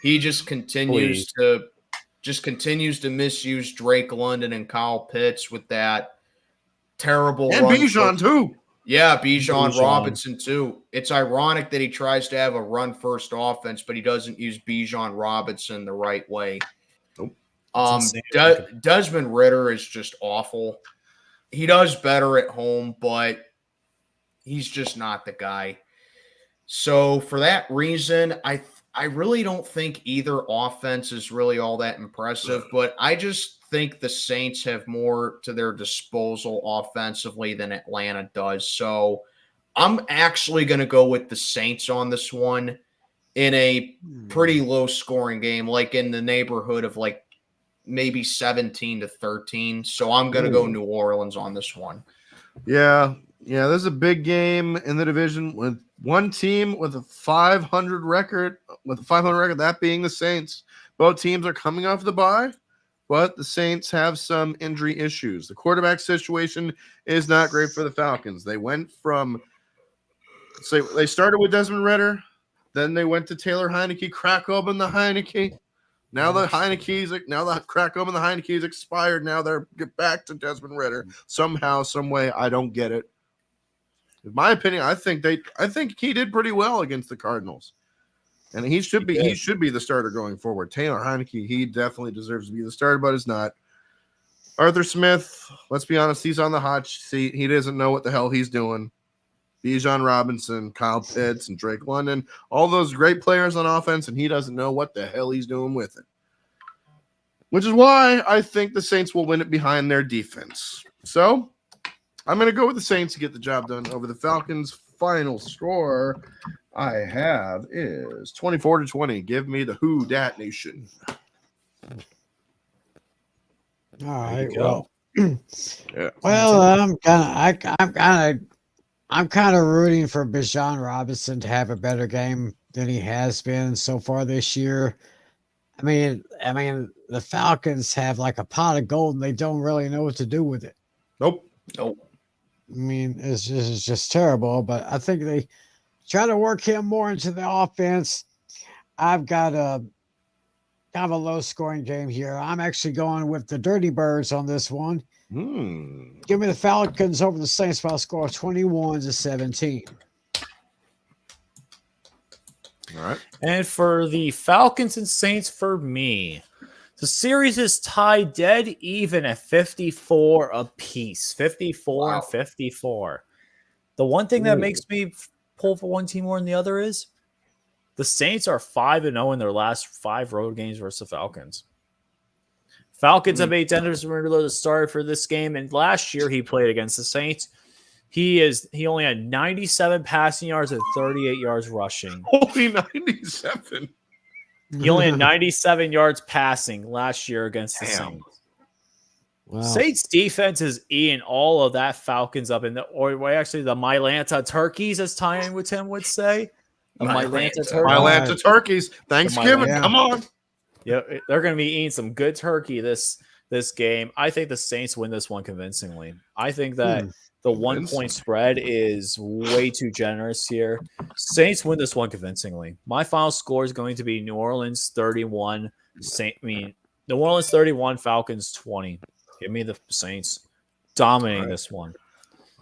he just continues to misuse Drake London and Kyle Pitts with that terrible and Bijan too. Yeah, Bijan Robinson too. It's ironic that he tries to have a run first offense, but he doesn't use Bijan Robinson the right way. Desmond Ridder is just awful. He does better at home, but he's just not the guy. So for that reason, I really don't think either offense is really all that impressive, but I just think the Saints have more to their disposal offensively than Atlanta does. So I'm actually going to go with the Saints on this one in a pretty low scoring game, like in the neighborhood of like maybe 17-13. So I'm going to go New Orleans on this one. Yeah, there's a big game in the division with one team with a 500 record, that being the Saints. Both teams are coming off the bye, but the Saints have some injury issues. The quarterback situation is not great for the Falcons. They went from, they started with Desmond Ridder, then they went to Taylor Heineke, crack open the Heineke. Now the crack open the Heineke's expired. Now they're get back to Desmond Ridder somehow, some way. I don't get it. In my opinion, I think he did pretty well against the Cardinals, and he should be the starter going forward. Taylor Heineke, he definitely deserves to be the starter, but is not. Arthur Smith, let's be honest, he's on the hot seat. He doesn't know what the hell he's doing. Bijan Robinson, Kyle Pitts, and Drake London, all those great players on offense, and he doesn't know what the hell he's doing with it. Which is why I think the Saints will win it behind their defense. So I'm going to go with the Saints to get the job done over the Falcons. Final score, I have is 24-20. Give me the Who Dat Nation. All right. go. Well, Yeah. well, I'm kind of rooting for Bijan Robinson to have a better game than he has been so far this year. I mean, the Falcons have like a pot of gold and they don't really know what to do with it. Nope. I mean, it's just terrible. But I think they try to work him more into the offense. I've got a kind of a low scoring game here. I'm actually going with the Dirty Birds on this one. Give me the Falcons over the Saints by a score of 21-17. All right. And for the Falcons and Saints, for me, the series is tied dead even at 54 apiece. 54 and 54. The one thing that makes me pull for one team more than the other is the Saints are 5-0 in their last 5 road games versus the Falcons. Falcons have made Dennis Ridder the starter for this game, and last year he played against the Saints. He only had 97 passing yards and 38 yards rushing. Only 97. He only had 97 yards passing last year against the Saints. Wow. Saints defense is eating all of that Falcons up in the Mylanta Turkeys, as Ty with him would say. Mylanta Turkeys. Thanksgiving. Come on. Yeah, they're going to be eating some good turkey this game. I think the Saints win this one convincingly. I think that the 1 point spread is way too generous here. Saints win this one convincingly. My final score is going to be New Orleans 31, New Orleans 31, Falcons 20. Give me the Saints dominating this one.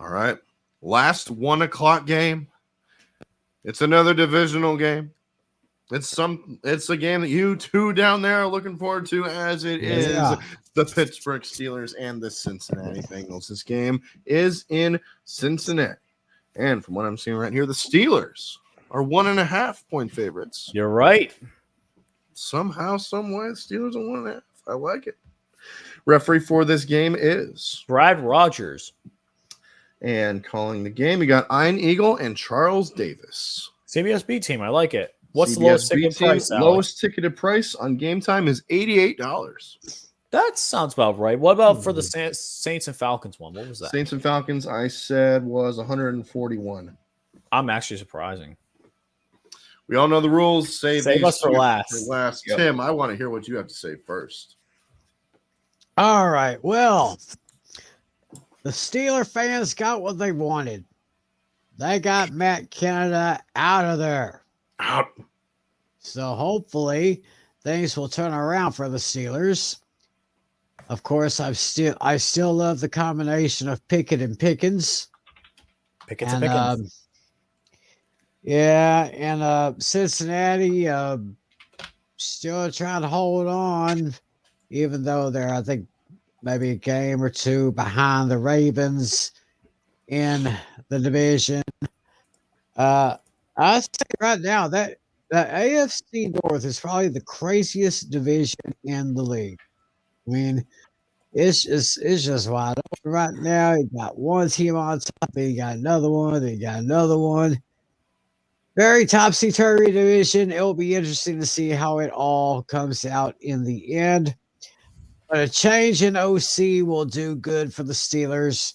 All right. Last 1 o'clock game. It's another divisional game. It's a game that you two down there are looking forward to, as it is the Pittsburgh Steelers and the Cincinnati Bengals. This game is in Cincinnati. And from what I'm seeing right here, the Steelers are 1.5 point favorites. You're right. Somehow, some way, the Steelers are 1.5. I like it. Referee for this game is Brad Rogers. And calling the game, you got Ian Eagle and Charles Davis. CBSB team, I like it. What's the lowest ticketed price? Lowest ticketed price on game time is $88. That sounds about right. What about for the Saints and Falcons one? What was that? Saints and Falcons, I said, was 141. I'm actually surprising. We all know the rules. Save us for last. Yep. Tim, I want to hear what you have to say first. All right. Well, the Steeler fans got what they wanted. They got Matt Canada out of there. Out. So hopefully things will turn around for the Steelers. Of course, I still love the combination of Pickett and Pickens. Pickett and Pickens. Cincinnati still trying to hold on, even though they're, I think, maybe a game or two behind the Ravens in the division. I say right now that the AFC North is probably the craziest division in the league. I mean, it's just wide open right now. You got one team on top, then you got another one, then you got another one. Very topsy-turvy division. It'll be interesting to see how it all comes out in the end. But a change in OC will do good for the Steelers.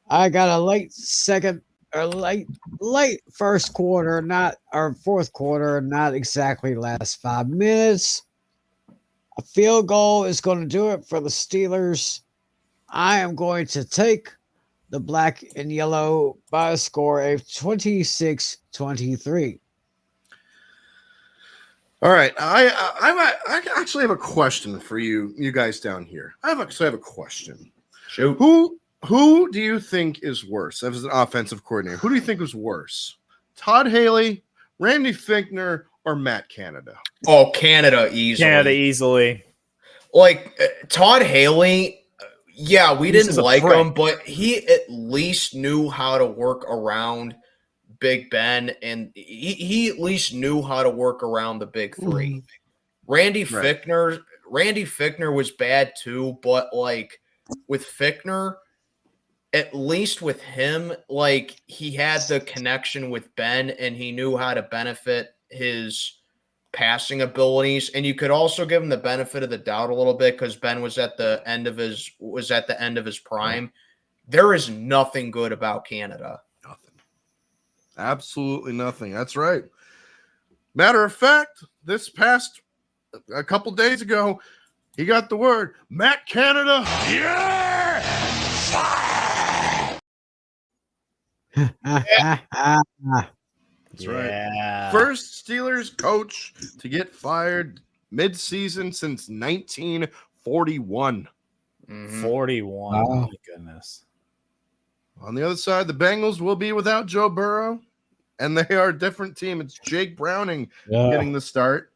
I got a late first quarter, fourth quarter, not exactly last 5 minutes. A field goal is going to do it for the Steelers. I am going to take the black and yellow by a score of 26-23. All right. I actually have a question for you guys down here. I have a question. Shoot. Who do you think is worse as an offensive coordinator? Who do you think is worse? Todd Haley, Randy Fichtner, or Matt Canada? Oh, Canada easily. Like Todd Haley, we didn't like him, but he at least knew how to work around Big Ben, and he at least knew how to work around the big three. Randy Fichtner was bad too, but like with Fichtner, at least with him, like he had the connection with Ben and he knew how to benefit his passing abilities. And you could also give him the benefit of the doubt a little bit because Ben was at the end of his prime. There is nothing good about Canada. Nothing. Absolutely nothing. That's right. Matter of fact, this past a couple days ago, he got the word, Matt Canada. Yeah! That's right. First Steelers coach to get fired mid-season since 1941. 41. Oh my goodness. On the other side, the Bengals will be without Joe Burrow, and they are a different team. It's Jake Browning getting the start.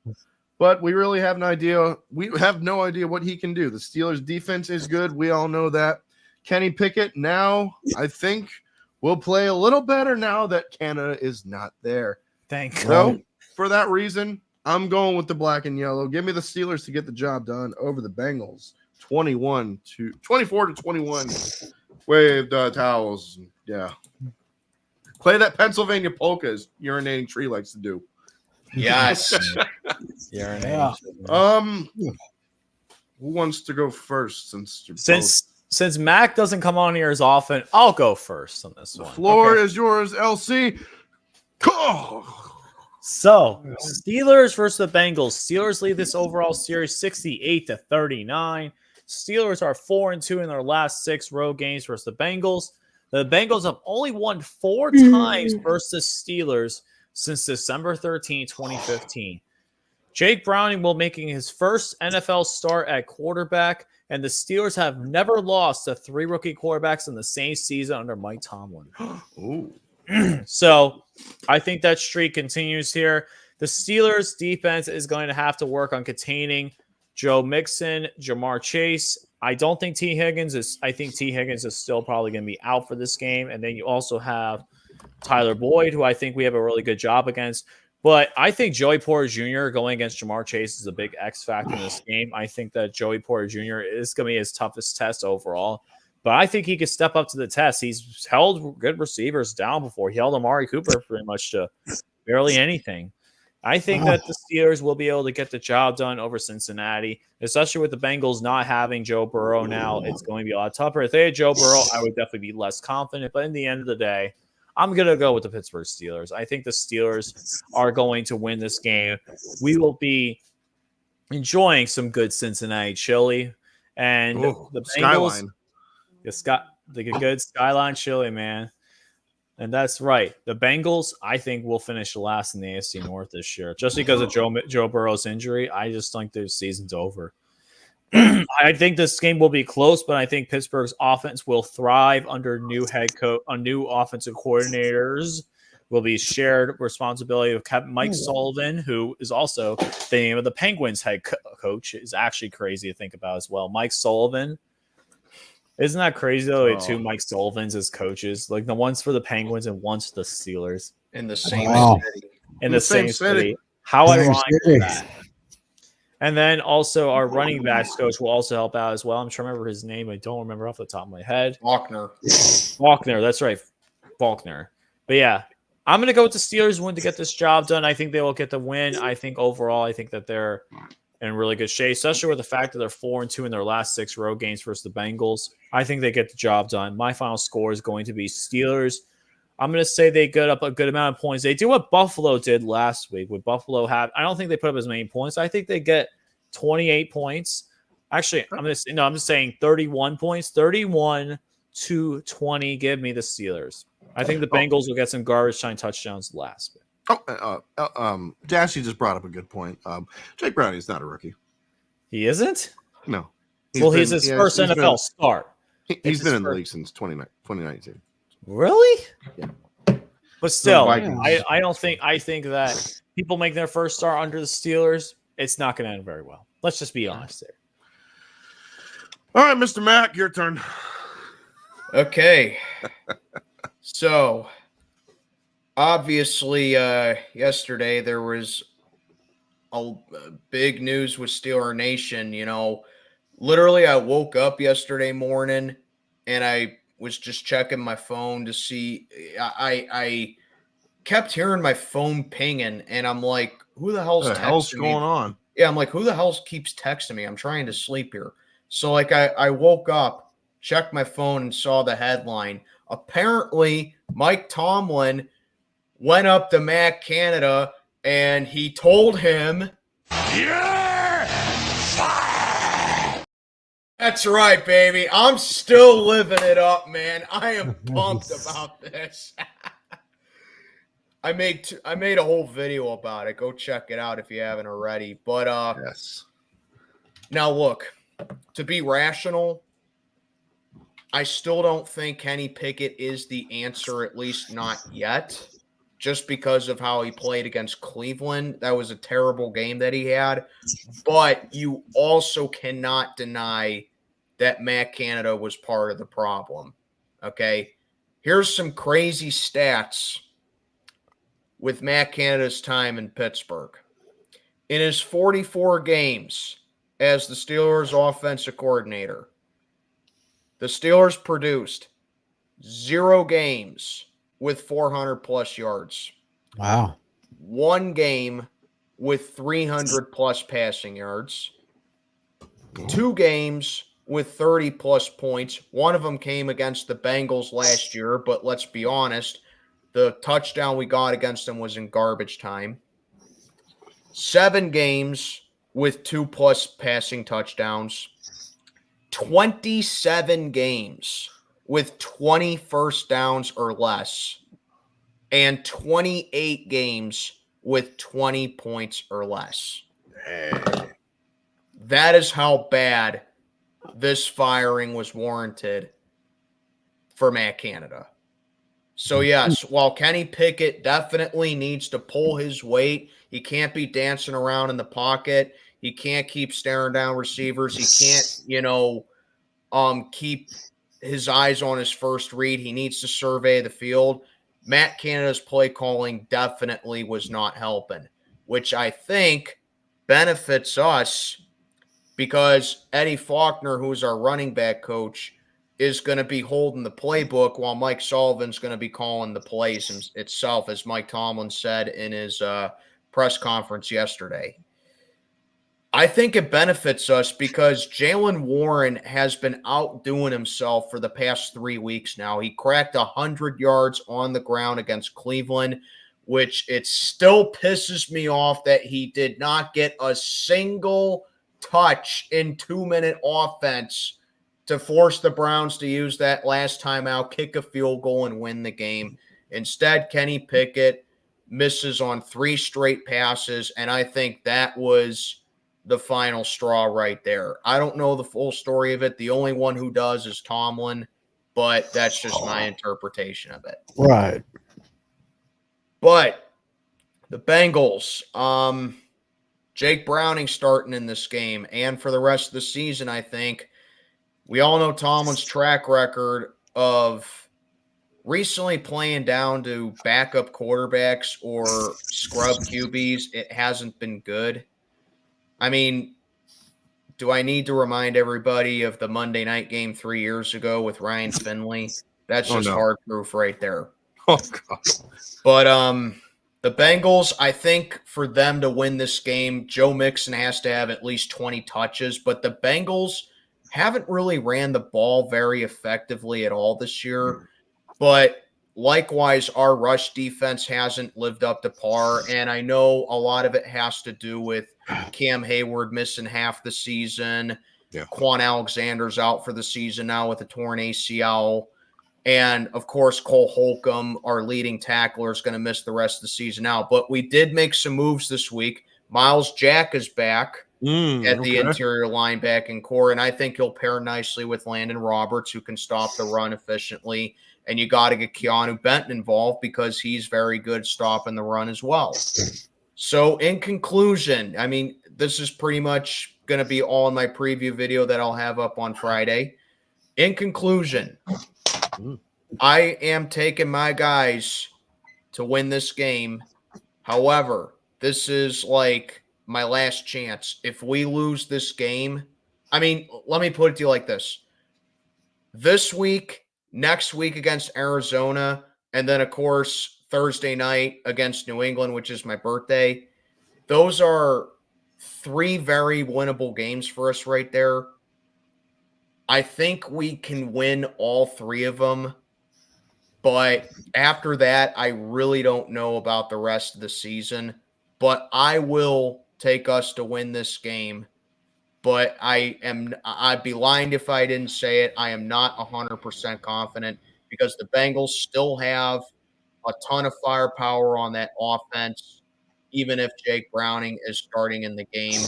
But we really have no idea. We have no idea what he can do. The Steelers' defense is good. We all know that. Kenny Pickett now, I think, will play a little better now that Canada is not there. Thank So, God. for that reason, I'm going with the black and yellow. Give me the Steelers to get the job done over the Bengals. 24-21. Wave the towels. Yeah. Play that Pennsylvania polka as Urinating Tree likes to do. Yes. Yeah. Who wants to go first since Mac doesn't come on here as often, I'll go first on this one. The floor is yours, LC. So, Steelers versus the Bengals. Steelers lead this overall series 68-39. Steelers are 4-2 in their last 6 road games versus the Bengals. The Bengals have only won 4 times versus Steelers since December 13, 2015. Jake Browning will making his first NFL start at quarterback, and the Steelers have never lost to 3 rookie quarterbacks in the same season under Mike Tomlin. So I think that streak continues here. The Steelers defense is going to have to work on containing Joe Mixon, Jamar Chase. I think T. Higgins is still probably going to be out for this game. And then you also have Tyler Boyd, who I think we have a really good job against. But I think Joey Porter Jr. going against Jamar Chase is a big X factor in this game. I think that Joey Porter Jr. is going to be his toughest test overall. But I think he could step up to the test. He's held good receivers down before. He held Amari Cooper pretty much to barely anything. I think that the Steelers will be able to get the job done over Cincinnati, especially with the Bengals not having Joe Burrow now. It's going to be a lot tougher. If they had Joe Burrow, I would definitely be less confident. But in the end of the day, I'm going to go with the Pittsburgh Steelers. I think the Steelers are going to win this game. We will be enjoying some good Cincinnati chili. And the Bengals, the good Skyline chili, man. And that's right. The Bengals, I think, will finish last in the AFC North this year. Just because of Joe Burrow's injury, I just think their season's over. I think this game will be close, but I think Pittsburgh's offense will thrive under new head coach, new offensive coordinators. Will be shared responsibility of Mike Sullivan, who is also the name of the Penguins head coach. Is actually crazy to think about as well. Mike Sullivan. Isn't that crazy though? Two Mike Sullivans as coaches, like the ones for the Penguins and ones for the Steelers in the same city. In the same city. How ironic is that? And then also our running backs coach will also help out as well. I'm trying to remember his name. I don't remember off the top of my head. Faulkner. That's right. Faulkner. But yeah, I'm going to go with the Steelers win to get this job done. I think they will get the win. I think overall, I think that they're in really good shape, especially with the fact that they're 4-2 in their last 6 road games versus the Bengals. I think they get the job done. My final score is going to be Steelers. I'm going to say they get up a good amount of points. They do what Buffalo did last week. With Buffalo I don't think they put up as many points. I think they get 28 points. Actually, I'm just saying 31 points. 31-20. Give me the Steelers. I think the Bengals will get some garbage time touchdowns last bit. Dashy just brought up a good point. Jake Browning is not a rookie. He isn't? No. He's his first NFL start. He's been in the league since 2019. Really? Yeah. But still, I think that people make their first start under the Steelers, it's not going to end very well. Let's just be honest there. All right, Mr. Mack, your turn. Okay. So, obviously, yesterday there was a big news with Steeler Nation. You know, literally, I woke up yesterday morning and I was just checking my phone to see. I kept hearing my phone pinging, and I'm like, who the hell's What the hell's texting going me? on? Yeah, I'm like, who the hell keeps texting me? I'm trying to sleep here. So like I woke up, checked my phone, and saw the headline. Apparently, Mike Tomlin went up to Matt Canada and he told him, "You're fired." That's right, baby. I'm still living it up, man. I am pumped about this. I made a whole video about it. Go check it out if you haven't already. But Yes. now look, to be rational, I still don't think Kenny Pickett is the answer, at least not yet, just because of how he played against Cleveland. That was a terrible game that he had. But you also cannot deny that Matt Canada was part of the problem. Okay? Here's some crazy stats with Matt Canada's time in Pittsburgh. In his 44 games as the Steelers' offensive coordinator, the Steelers produced 0 games with 400-plus yards. Wow. 1 game with 300-plus passing yards. 2 games with 30-plus points. One of them came against the Bengals last year, but let's be honest, the touchdown we got against them was in garbage time. 7 games with 2-plus passing touchdowns. 27 games with 20 first downs or less, and 28 games with 20 points or less. That is how bad this firing was warranted for Matt Canada. So, yes, while Kenny Pickett definitely needs to pull his weight, he can't be dancing around in the pocket. He can't keep staring down receivers. He can't, keep his eyes on his first read. He needs to survey the field. Matt Canada's play calling definitely was not helping, which I think benefits us because Eddie Faulkner, who's our running back coach, is going to be holding the playbook while Mike Sullivan's going to be calling the plays itself, as Mike Tomlin said in his press conference yesterday. I think it benefits us because Jaylen Warren has been outdoing himself for the past 3 weeks now. He cracked 100 yards on the ground against Cleveland, which it still pisses me off that he did not get a single touch in 2-minute offense to force the Browns to use that last timeout, kick a field goal, and win the game. Instead, Kenny Pickett misses on 3 straight passes, and I think that was the final straw right there. I don't know the full story of it. The only one who does is Tomlin, but that's just my interpretation of it. Right. But the Bengals, Jake Browning starting in this game, and for the rest of the season, I think. We all know Tomlin's track record of recently playing down to backup quarterbacks or scrub QBs. It hasn't been good. I mean, do I need to remind everybody of the Monday night game 3 years ago with Ryan Finley? That's just hard proof right there. Oh, God. But the Bengals, I think for them to win this game, Joe Mixon has to have at least 20 touches. But the Bengals haven't really ran the ball very effectively at all this year. But likewise, our rush defense hasn't lived up to par. And I know a lot of it has to do with Cam Hayward missing half the season. Yeah. Quan Alexander's out for the season now with a torn ACL. And, of course, Cole Holcomb, our leading tackler, is going to miss the rest of the season out. But we did make some moves this week. Miles Jack is back at the interior linebacking core, and I think he'll pair nicely with Landon Roberts, who can stop the run efficiently. And you got to get Keanu Benton involved because he's very good stopping the run as well. So, in conclusion, I mean, this is pretty much going to be all in my preview video that I'll have up on Friday. In conclusion, I am taking my guys to win this game. However, this is like my last chance. If we lose this game, I mean, let me put it to you like this. This week next week against Arizona, and then, of course, Thursday night against New England, which is my birthday. Those are 3 very winnable games for us right there. I think we can win all 3 of them. But after that, I really don't know about the rest of the season. But I will take us to win this game. But I'd be lying if I didn't say it. I am not 100% confident because the Bengals still have a ton of firepower on that offense, even if Jake Browning is starting in the game.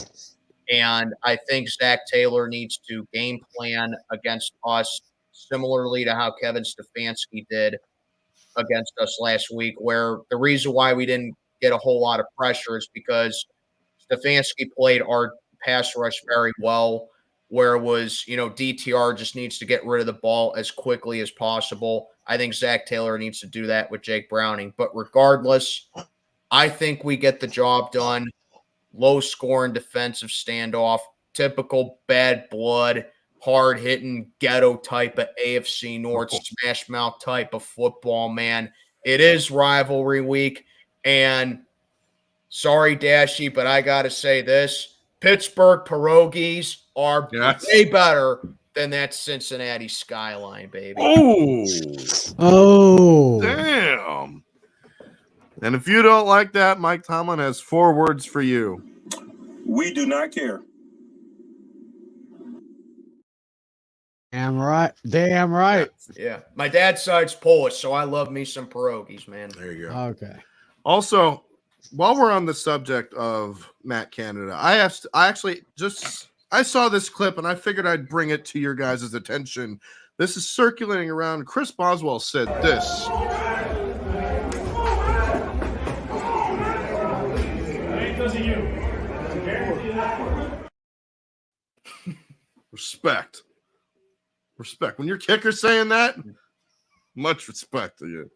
And I think Zach Taylor needs to game plan against us similarly to how Kevin Stefanski did against us last week, where the reason why we didn't get a whole lot of pressure is because Stefanski played our pass rush very well, where it was, DTR just needs to get rid of the ball as quickly as possible. I think Zach Taylor needs to do that with Jake Browning. But regardless, I think we get the job done. Low-scoring defensive standoff, typical bad blood, hard-hitting ghetto type of AFC North smash mouth type of football, man. It is rivalry week, and sorry, Dashy, but I got to say this. Pittsburgh pierogies are way better than that Cincinnati skyline, baby. Oh. Damn. And if you don't like that, Mike Tomlin has 4 words for you. We do not care. Damn right. Damn right. Yeah. My dad's side's Polish, so I love me some pierogies, man. There you go. Okay. Also, while we're on the subject of Matt Canada, I saw this clip and I figured I'd bring it to your guys' attention. This is circulating around. Chris Boswell said this. Respect. When your kicker's saying that, much respect to you.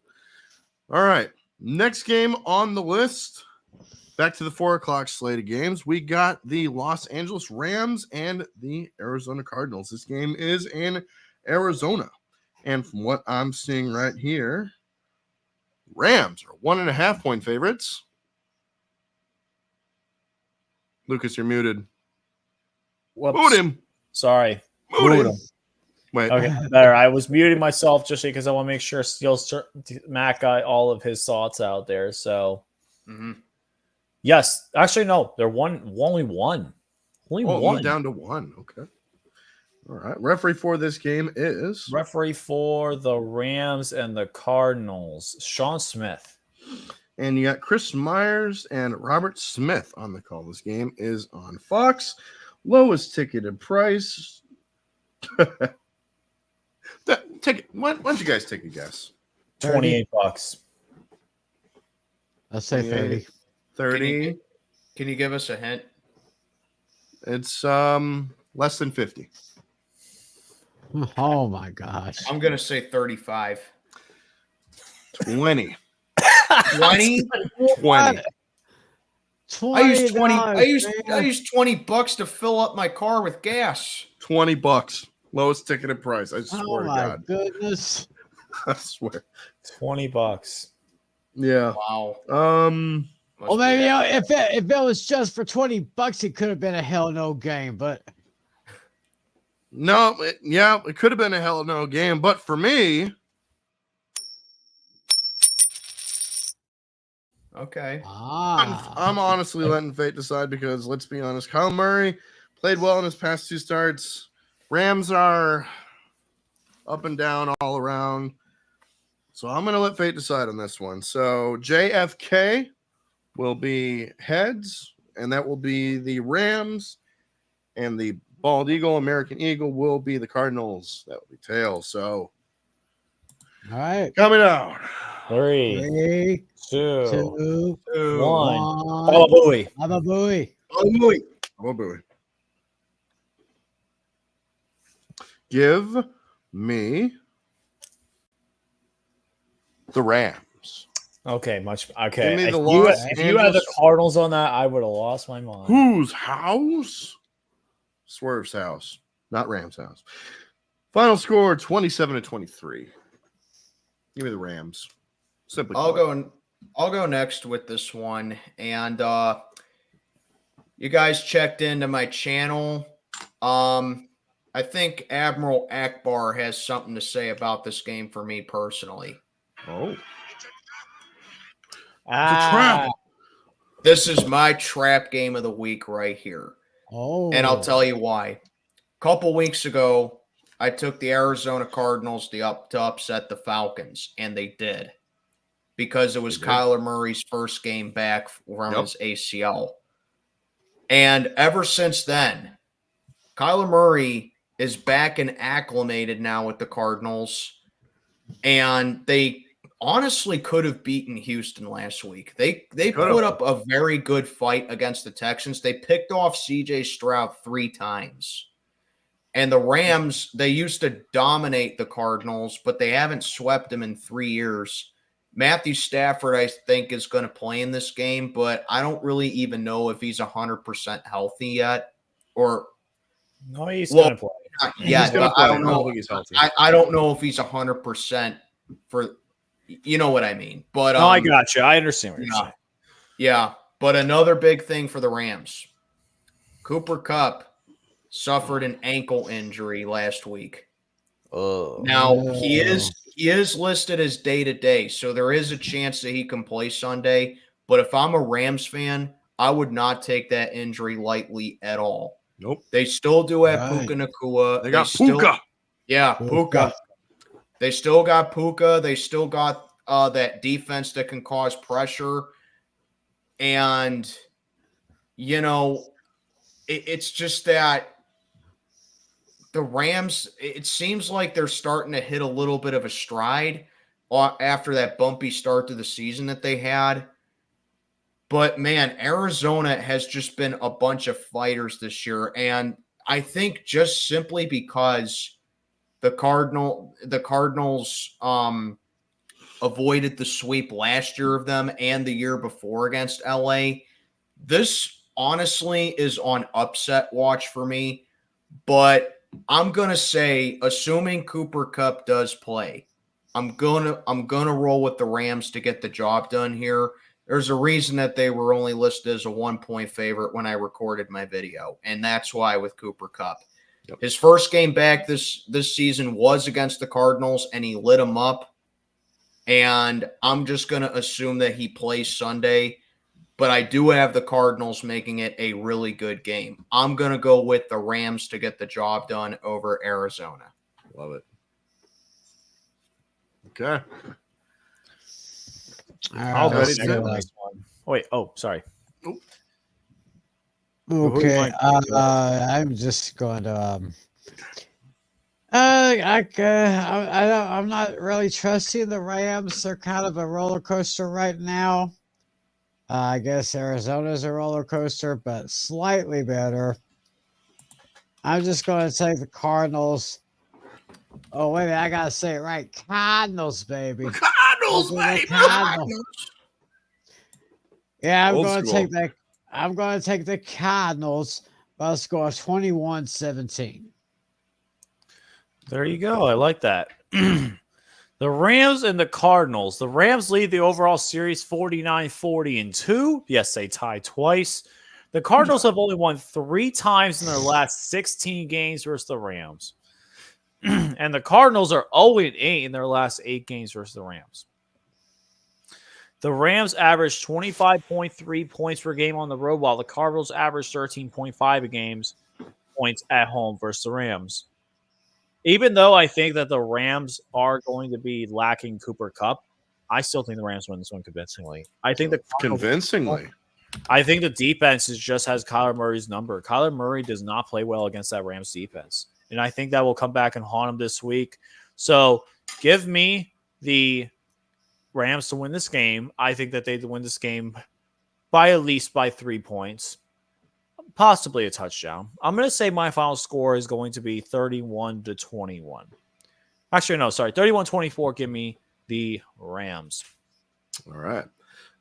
All right. Next game on the list. Back to the 4:00 slate of games. We got the Los Angeles Rams and the Arizona Cardinals. This game is in Arizona. And from what I'm seeing right here, Rams are 1.5-point favorites. Lucas, you're muted. Whoops. Mute him. Sorry. Mute him. Wait. Okay, there. I was muting myself just because I want to make sure Matt got all of his thoughts out there. So, yes. Actually, no. They're only one. Only one. Down to 1. Okay. All right. Referee for this game is? Referee for the Rams and the Cardinals, Sean Smith. And you got Chris Myers and Robert Smith on the call. This game is on Fox. Lowest ticketed price. Why don't you guys take a guess? $28. I'll say 30. 30. Can you give us a hint? It's less than 50. Oh my gosh. I'm gonna say 35. 20. 20? 20. I used 20. I used $20 to fill up my car with gas. $20. Lowest ticketed price. I swear Oh to my God. goodness. I swear. $20. Yeah. Wow. Well, maybe if it was just for $20, it could have been a hell no game. But no, it could have been a hell of no game. But for me, okay. I'm honestly letting fate decide because let's be honest, Kyle Murray played well in his past 2 starts. Rams are up and down all around. So I'm going to let fate decide on this one. So JFK will be heads, and that will be the Rams, and the Bald Eagle, American Eagle, will be the Cardinals. That will be tails. So, all right. Coming out. 3, 2, 1. Baba Booey. Baba Booey. Baba Booey. Give me the Rams. Okay, okay. Give me If the you had the Cardinals on that, I would have lost my mind. Whose house? Swerve's house, not Rams' house. Final score 27-23. Give me the Rams. Simply I'll put. go next with this one. And you guys checked into my channel. I think Admiral Akbar has something to say about this game for me personally. Oh. Ah, It's a trap. This is my trap game of the week right here. Oh. And I'll tell you why. A couple weeks ago, I took the Arizona Cardinals to upset the Falcons, and they did. Because it was Kyler Murray's first game back from his ACL. And ever since then, Kyler Murray is back and acclimated now with the Cardinals. And they honestly could have beaten Houston last week. They put up a very good fight against the Texans. They picked off CJ Stroud 3 times. And the Rams, they used to dominate the Cardinals, but they haven't swept them in 3 years. Matthew Stafford, I think, is going to play in this game, but I don't really even know if he's 100% healthy yet. Or no, he's going to play. Yeah, but I don't know. He's healthy. I don't know if he's 100% for, you know what I mean. But no, I got you. I understand what you're saying. Yeah, but another big thing for the Rams, Cooper Kupp suffered an ankle injury last week. Now he is listed as day-to-day, so there is a chance that he can play Sunday. But if I'm a Rams fan, I would not take that injury lightly at all. Nope. They still do have Puka Nacua. They got Puka. Yeah, Puka. They still got Puka. They still got that defense that can cause pressure. And, you know, it's just that the Rams, it seems like they're starting to hit a little bit of a stride after that bumpy start to the season that they had. But, man, Arizona has just been a bunch of fighters this year. And I think just simply because the Cardinals avoided the sweep last year of them and the year before against LA, this honestly is on upset watch for me. But I'm going to say, assuming Cooper Kupp does play, I'm going to roll with the Rams to get the job done here. There's a reason that they were only listed as a 1-point favorite when I recorded my video, and that's why with Cooper Kupp. Yep. His first game back this season was against the Cardinals, and he lit them up. And I'm just going to assume that he plays Sunday, but I do have the Cardinals making it a really good game. I'm going to go with the Rams to get the job done over Arizona. Love it. Okay. I'll go second last one. Oh, wait. Oh, sorry. Okay. I'm just going to. I'm not really trusting the Rams. They're kind of a roller coaster right now. I guess Arizona's a roller coaster, but slightly better. I'm just going to take the Cardinals. Oh, wait a minute. I got to say it right. Cardinals, baby. Cardinals, baby. Cardinals. Yeah, I'm Old going to school. take that. I'm going to take the Cardinals by a score of 21-17. There you go. I like that. The Rams and the Cardinals. The Rams lead the overall series 49-40-2. Yes, they tied twice. The Cardinals have only won 3 times in their last 16 games versus the Rams. And the Cardinals are 0-8 in their last 8 games versus the Rams. The Rams averaged 25.3 points per game on the road, while the Cardinals averaged 13.5 points at home versus the Rams. Even though I think that the Rams are going to be lacking Cooper Kupp, I still think the Rams win this one convincingly. I think Convincingly. I think the defense just has Kyler Murray's number. Kyler Murray does not play well against that Rams defense. And I think that will come back and haunt him this week. So give me the Rams to win this game. I think that they win this game by at least by 3 points. Possibly a touchdown. I'm going to say my final score is going to be 31-21. Actually, no, sorry. 31-24. Give me the Rams. All right.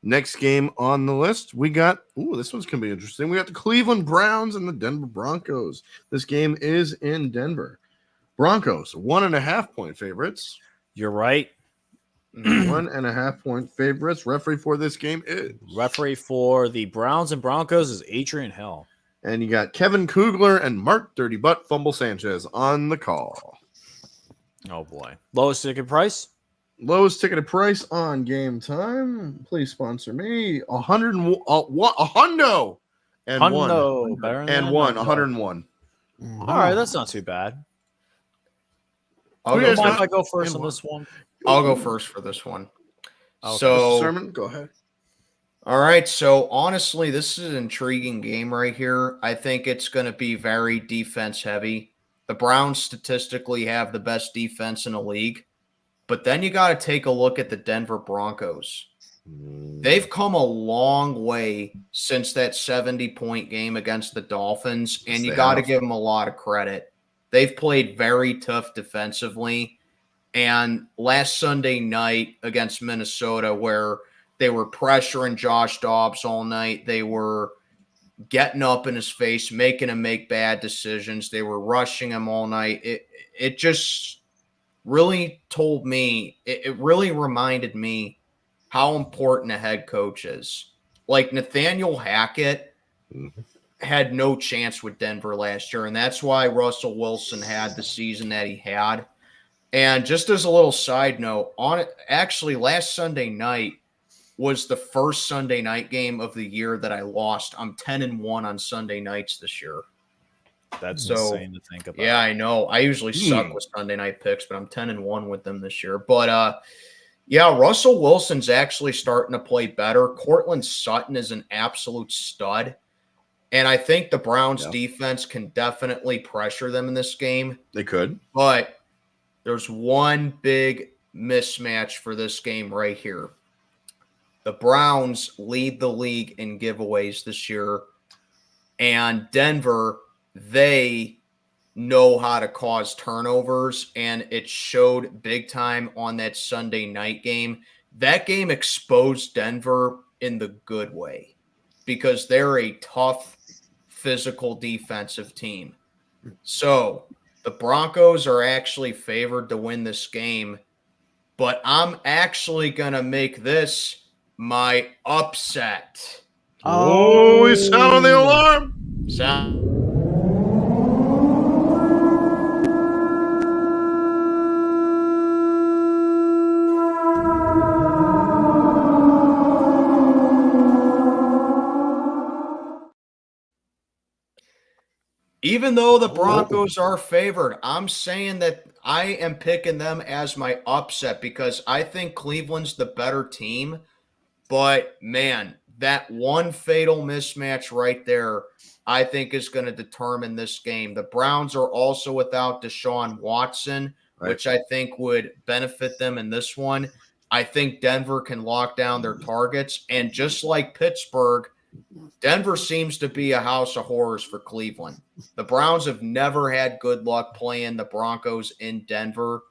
Next game on the list, we got, this one's going to be interesting. We got the Cleveland Browns and the Denver Broncos. This game is in Denver. Broncos, 1.5 point favorites. You're right. 1.5 point favorites. Referee for this game is Referee for the Browns and Broncos is Adrian Hill. And you got Kevin Kugler and Mark Dirty Butt Fumble Sanchez on the call. Oh boy. Lowest ticket price? Lowest ticketed price on Game Time. Please sponsor me. A hundo and Hundo, better one than and one. Hundo. 101. All right, that's not too bad. I'll Who go, you guys Mind got? if I go first And on one. this one? I'll go first for this one. Okay. So, Sermon, go ahead. all right. So, honestly, this is an intriguing game right here. I think it's going to be very defense heavy. The Browns statistically have the best defense in the league. But then you got to take a look at the Denver Broncos. They've come a long way since that 70-point game against the Dolphins, and you got to give them a lot of credit. They've played very tough defensively. And last Sunday night against Minnesota, where they were pressuring Josh Dobbs all night, they were getting up in his face, making him make bad decisions. They were rushing him all night. It just really told me, it really reminded me how important a head coach is. Like Nathaniel Hackett had no chance with Denver last year, and that's why Russell Wilson had the season that he had. And just as a little side note, last Sunday night was the first Sunday night game of the year that I lost. I'm 10-1 on Sunday nights this year. That's insane to think about. Yeah, I know. I usually suck with Sunday night picks, but I'm 10-1 with them this year. But yeah, Russell Wilson's actually starting to play better. Cortland Sutton is an absolute stud. And I think the Browns defense can definitely pressure them in this game. They could. But there's one big mismatch for this game right here. The Browns lead the league in giveaways this year. And Denver, they know how to cause turnovers, and it showed big time on that Sunday night game. That game exposed Denver in the good way because they're a tough, physical defensive team. So the Broncos are actually favored to win this game, but I'm actually going to make this my upset. Oh, we sound the alarm. Even though the Broncos are favored, I'm saying that I am picking them as my upset because I think Cleveland's the better team. But, man, that one fatal mismatch right there, I think is going to determine this game. The Browns are also without Deshaun Watson, which I think would benefit them in this one. I think Denver can lock down their targets. And just like Pittsburgh, Denver seems to be a house of horrors for Cleveland. The Browns have never had good luck playing the Broncos in Denver.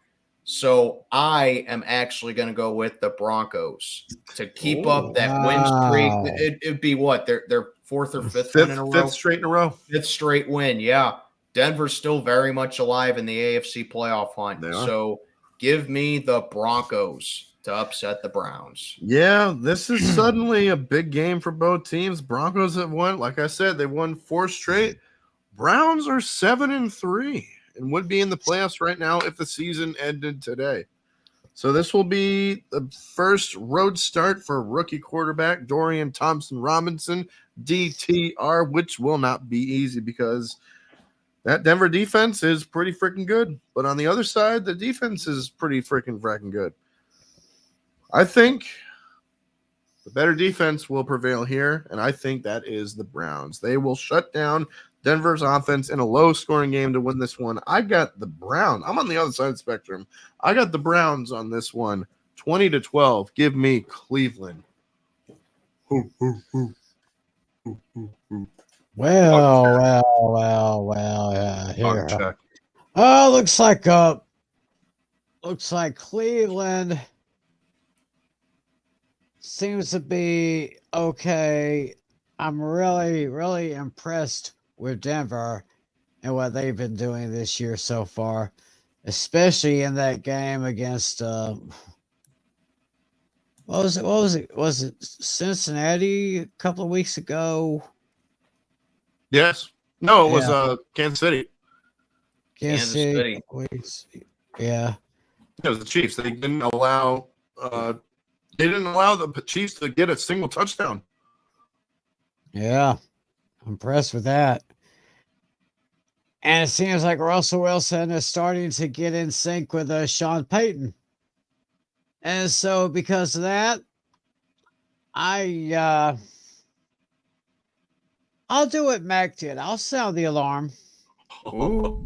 So I am actually going to go with the Broncos to keep up that win streak. It'd be what? Their fourth or fifth win in a row? Fifth straight in a row. Fifth straight win, yeah. Denver's still very much alive in the AFC playoff hunt. So give me the Broncos to upset the Browns. Yeah, this is suddenly a big game for both teams. Broncos have won, like I said, they won 4 straight. Browns are 7-3 and would be in the playoffs right now if the season ended today. So this will be the first road start for rookie quarterback Dorian Thompson-Robinson, DTR, which will not be easy because that Denver defense is pretty freaking good. But on the other side, the defense is pretty freaking good. I think the better defense will prevail here, and I think that is the Browns. They will shut down Denver's offense in a low-scoring game to win this one. I got the Browns. I'm on the other side of the spectrum. I got the Browns on this one, 20-12. Give me Cleveland. Well. Here. Check. Oh, looks like Cleveland seems to be okay. I'm really impressed with Denver and what they've been doing this year so far. especially in that game against what was it? What was it? Was it Cincinnati a couple of weeks ago? Yes. No, it Yeah. was Kansas City. Kansas City. Yeah. It was the Chiefs. They didn't allow the Chiefs to get a single touchdown. Yeah. I'm impressed with that. And it seems like Russell Wilson is starting to get in sync with Sean Payton. And so because of that, I'll do what Mac did. I'll sound the alarm. Ooh.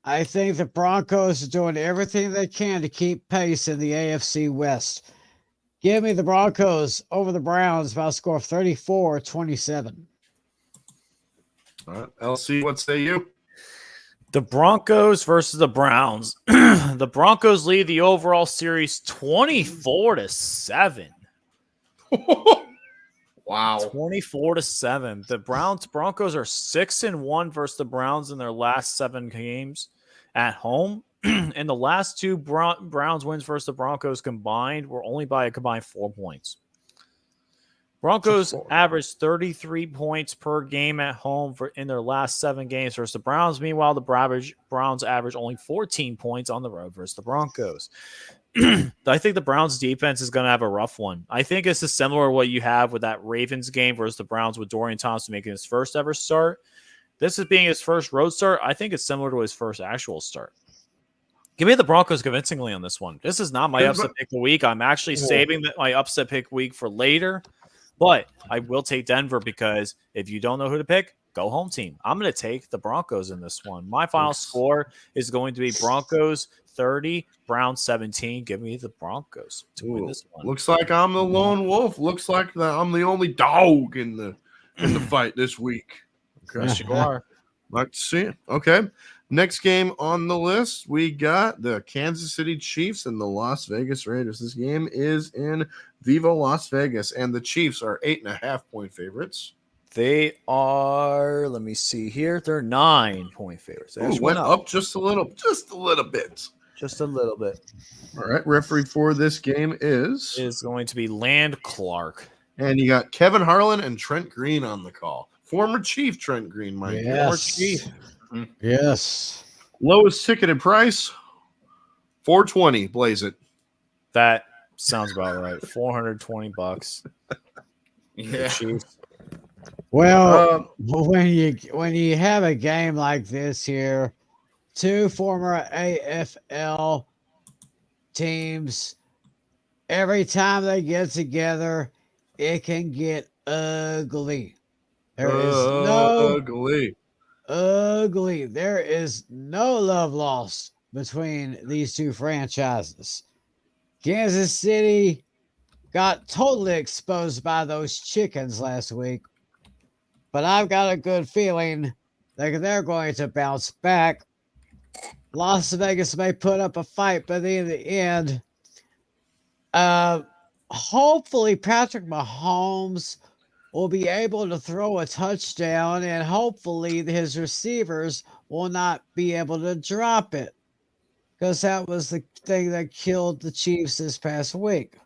I think the Broncos are doing everything they can to keep pace in the AFC West. Give me the Broncos over the Browns by a score of 34-27. All right, LC, what say you? The Broncos versus the Browns. The Broncos lead the overall series 24-7. Wow. 24-7. The Broncos are 6-1 versus the Browns in their last 7 games at home. And the last 2 Browns wins versus the Broncos combined were only by a combined 4 points. Broncos averaged 33 points per game at home in their last 7 games versus the Browns. Meanwhile, the Browns average only 14 points on the road versus the Broncos. I think the Browns defense is going to have a rough one. I think this is similar to what you have with that Ravens game versus the Browns with Dorian Thompson making his first ever start. This is being his first road start. I think it's similar to his first actual start. Give me the Broncos convincingly on this one. This is not my upset pick of the week. I'm actually saving my upset pick week for later. But I will take Denver because if you don't know who to pick, go home team. I'm going to take the Broncos in this one. My final score is going to be Broncos 30, Browns 17. Give me the Broncos to win this one. Looks like I'm the lone wolf. Looks like I'm the only dog in the fight this week. Okay. Yes, you are. Like to see it. Okay. Next game on the list, we got the Kansas City Chiefs and the Las Vegas Raiders. This game is in Vivo Las Vegas, and the Chiefs are 8.5-point favorites. They are, let me see here, they're 9-point favorites. They went up just a little bit. Just a little bit. All right. Referee for this game is going to be Land Clark. And you got Kevin Harlan and Trent Green on the call. Former Chief Trent Green, my former Chief. Yes. Lowest ticketed price, $420. Blaze it. That sounds about right. $420. Yeah. Well, when you have a game like this here, 2 former AFL teams, every time they get together, it can get ugly. There is no love lost between these 2 franchises. Kansas City got totally exposed by those chickens last week, but I've got a good feeling that they're going to bounce back. Las Vegas may put up a fight, but in the end, hopefully Patrick Mahomes will be able to throw a touchdown, and hopefully his receivers will not be able to drop it, because that was the thing that killed the Chiefs this past week.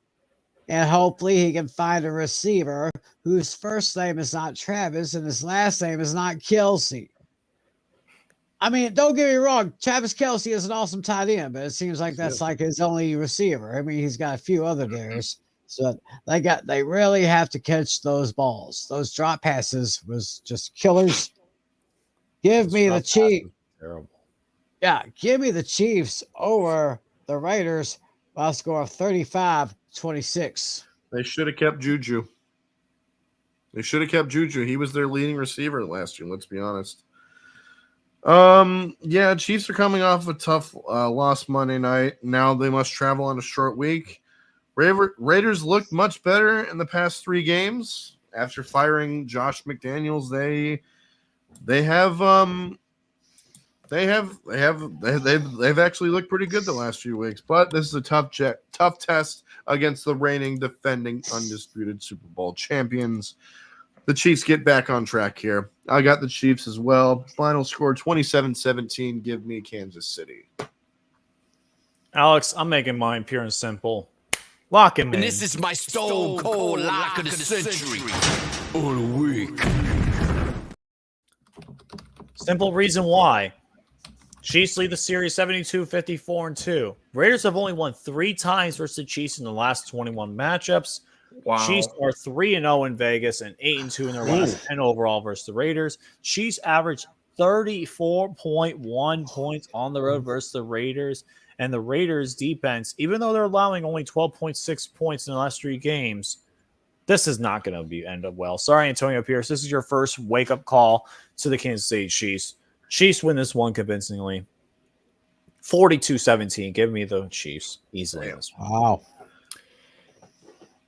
And hopefully he can find a receiver whose first name is not Travis and his last name is not Kelsey. I mean, don't get me wrong, Travis Kelsey is an awesome tight end, but it seems like that's like his only receiver. I mean, he's got a few other theirs. So they really have to catch those balls. Those drop passes was just killers. Give me the Chiefs. Terrible. Yeah, give me the Chiefs over the Raiders by a score of 35-26. They should have kept Juju. He was their leading receiver last year, let's be honest. Yeah, Chiefs are coming off a tough loss Monday night. Now they must travel on a short week. Raiders looked much better in the past 3 games. After firing Josh McDaniels, they have They've actually looked pretty good the last few weeks, but this is a tough test against the reigning, defending, undisputed Super Bowl champions. The Chiefs get back on track here. I got the Chiefs as well. Final score 27-17. Give me Kansas City. Alex, I'm making mine pure and simple. Lock him in. And this is my stone cold lock of the century. Or the week. Simple reason why. Chiefs lead the series 72-54-2. Raiders have only won 3 times versus the Chiefs in the last 21 matchups. Wow. Chiefs are 3-0 in Vegas and 8-2 in their last 10 overall versus the Raiders. Chiefs average 34.1 points on the road versus the Raiders. And the Raiders defense, even though they're allowing only 12.6 points in the last 3 games, this is not going to end up well. Sorry, Antonio Pierce. This is your first wake-up call to the Kansas City Chiefs. Chiefs win this one convincingly. 42-17. Give me the Chiefs easily. Wow.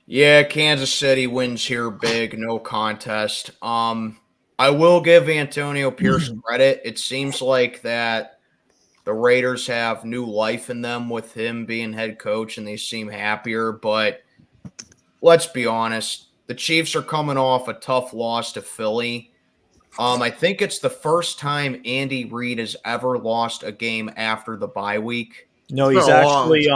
Yeah, Kansas City wins here big, no contest. I will give Antonio Pierce credit. It seems like that the Raiders have new life in them with him being head coach, and they seem happier. But let's be honest, the Chiefs are coming off a tough loss to Philly. I think it's the first time Andy Reid has ever lost a game after the bye week. No, he's actually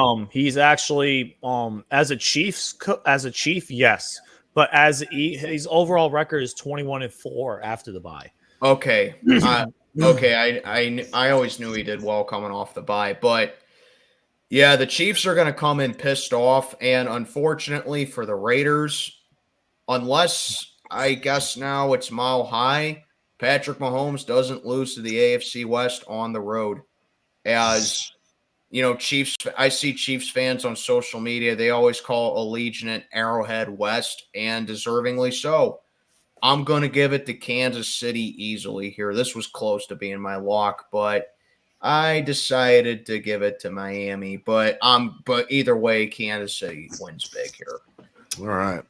as a Chief, yes, but as his overall record is 21-4 after the bye. Okay, I always knew he did well coming off the bye, but yeah, the Chiefs are going to come in pissed off, and unfortunately for the Raiders, unless I guess now it's mile high, Patrick Mahomes doesn't lose to the AFC West on the road. As you know, I see Chiefs fans on social media, they always call Allegiant Arrowhead West, and deservingly so. I'm going to give it to Kansas City easily here. This was close to being my lock, but I decided to give it to Miami. But either way, Kansas City wins big here. All right.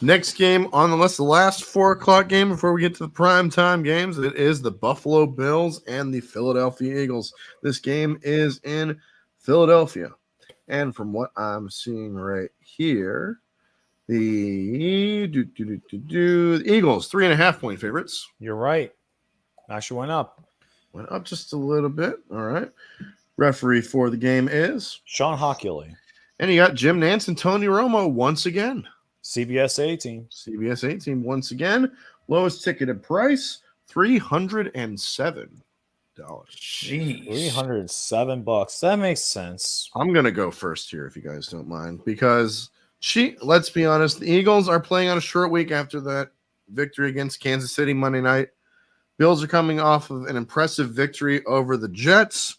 Next game on the list, the last 4 o'clock game before we get to the primetime games, it is the Buffalo Bills and the Philadelphia Eagles. This game is in Philadelphia. And from what I'm seeing right here, the Eagles, 3.5-point favorites. You're right. Actually went up. Went up just a little bit. All right. Referee for the game is Sean Hockley. And you got Jim Nantz and Tony Romo once again. CBS A team. CBS A team once again. Lowest ticketed price, $307. Jeez. $307. That makes sense. I'm gonna go first here if you guys don't mind, because let's be honest, the Eagles are playing on a short week after that victory against Kansas City Monday night. Bills are coming off of an impressive victory over the Jets.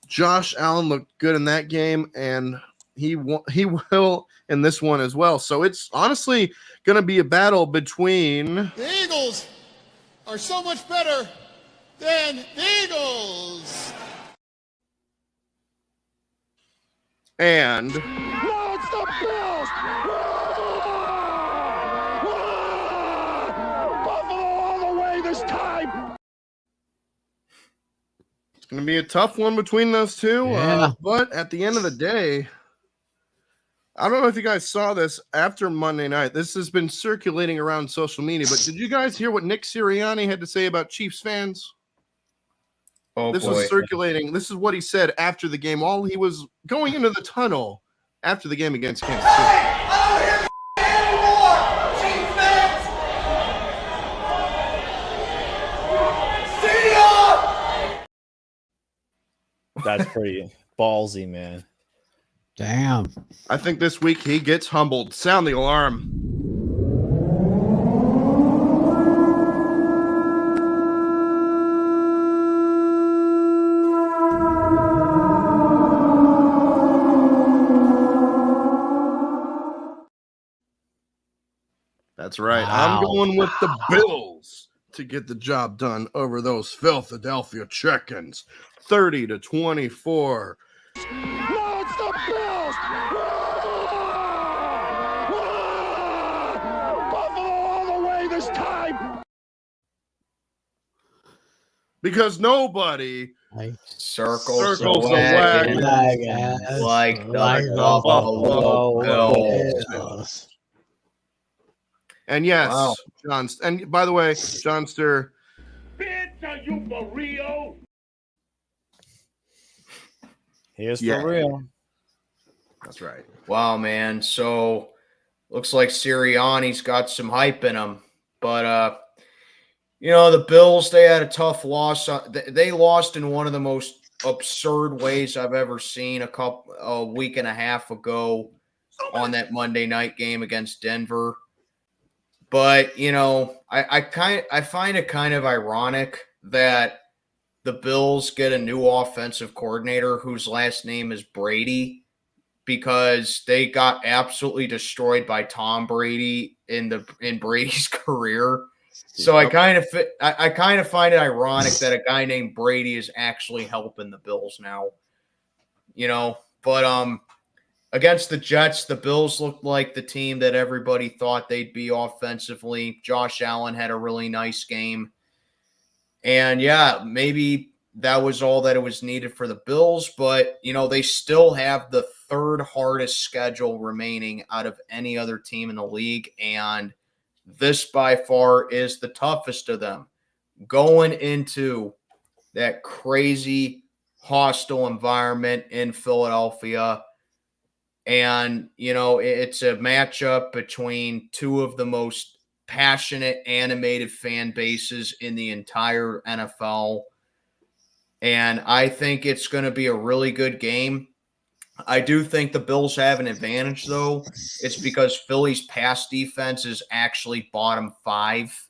Josh Allen looked good in that game, and he will in this one as well. So it's honestly going to be a battle between The Eagles are so much better than the Eagles. And No, it's the Bills. Buffalo all the way this time. it's going to be a tough one between those two. Yeah. But at the end of the day, I don't know if you guys saw this after Monday night. This has been circulating around social media, but did you guys hear what Nick Sirianni had to say about Chiefs fans? Oh, this boy. was circulating. This is what he said after the game while he was going into the tunnel after the game against Kansas City. That's pretty ballsy, man. Damn. I think this week he gets humbled. Sound the alarm. That's right. Wow. I'm going with the Bills to get the job done over those Philadelphia Chickens. 30-24. No, it's the Bills. Buffalo all the way this time. because nobody circles the the wagon wagon like the Buffalo Bills. And yes, Wow. John. And by the way, Johnster. Bitch, are you for real? He is for real. That's right. Wow, man. So looks like Sirianni's got some hype in him. But the Bills, they had a tough loss. They lost in one of the most absurd ways I've ever seen a week and a half ago on that Monday night game against Denver. But, I find it kind of ironic that the Bills get a new offensive coordinator whose last name is Brady, because they got absolutely destroyed by Tom Brady in Brady's career. So I kind of find it ironic that a guy named Brady is actually helping the Bills now. But against the Jets, the Bills looked like the team that everybody thought they'd be offensively. Josh Allen had a really nice game. And yeah, maybe that was all that it was needed for the Bills, but they still have the third hardest schedule remaining out of any other team in the league, and this by far is the toughest of them. Going into that crazy hostile environment in Philadelphia, and it's a matchup between two of the most passionate, animated fan bases in the entire NFL. And I think it's going to be a really good game. I do think the Bills have an advantage, though. It's because Philly's pass defense is actually bottom 5.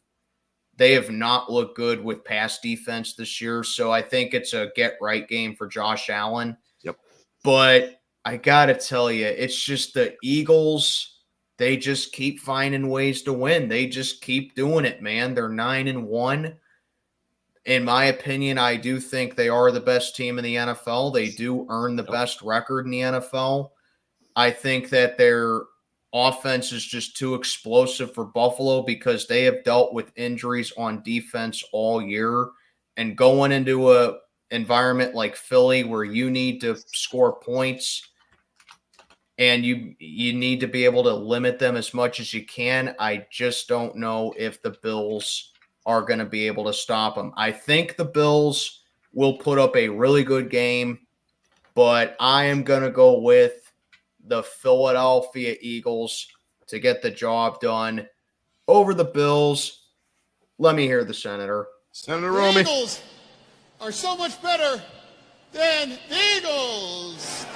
They have not looked good with pass defense this year, so I think it's a get-right game for Josh Allen. Yep. But I got to tell you, it's just the Eagles, they just keep finding ways to win. They just keep doing it, man. They're 9-1. In my opinion, I do think they are the best team in the NFL. They do earn the best record in the NFL. I think that their offense is just too explosive for Buffalo because they have dealt with injuries on defense all year. And going into an environment like Philly where you need to score points and you need to be able to limit them as much as you can, I just don't know if the Bills are going to be able to stop them. I think the Bills will put up a really good game, but I am going to go with the Philadelphia Eagles to get the job done over the Bills. Let me hear the Senator. Senator The Romy. Eagles are so much better than the Eagles.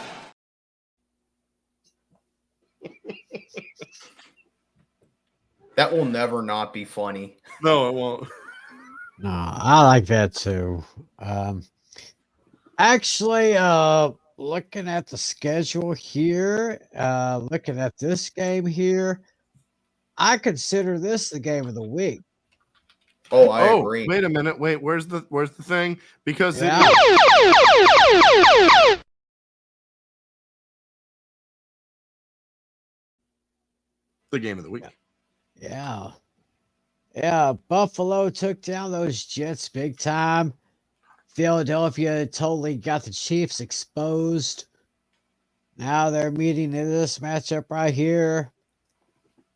That will never not be funny. No, it won't. No, I like that too. Actually, looking at the schedule here, looking at this game here, I consider this the game of the week. Oh, I agree. Wait a minute. Wait, where's the thing? Because Yeah. the game of the week. Yeah. Yeah, Buffalo took down those Jets big time. Philadelphia totally got the Chiefs exposed. Now they're meeting in this matchup right here.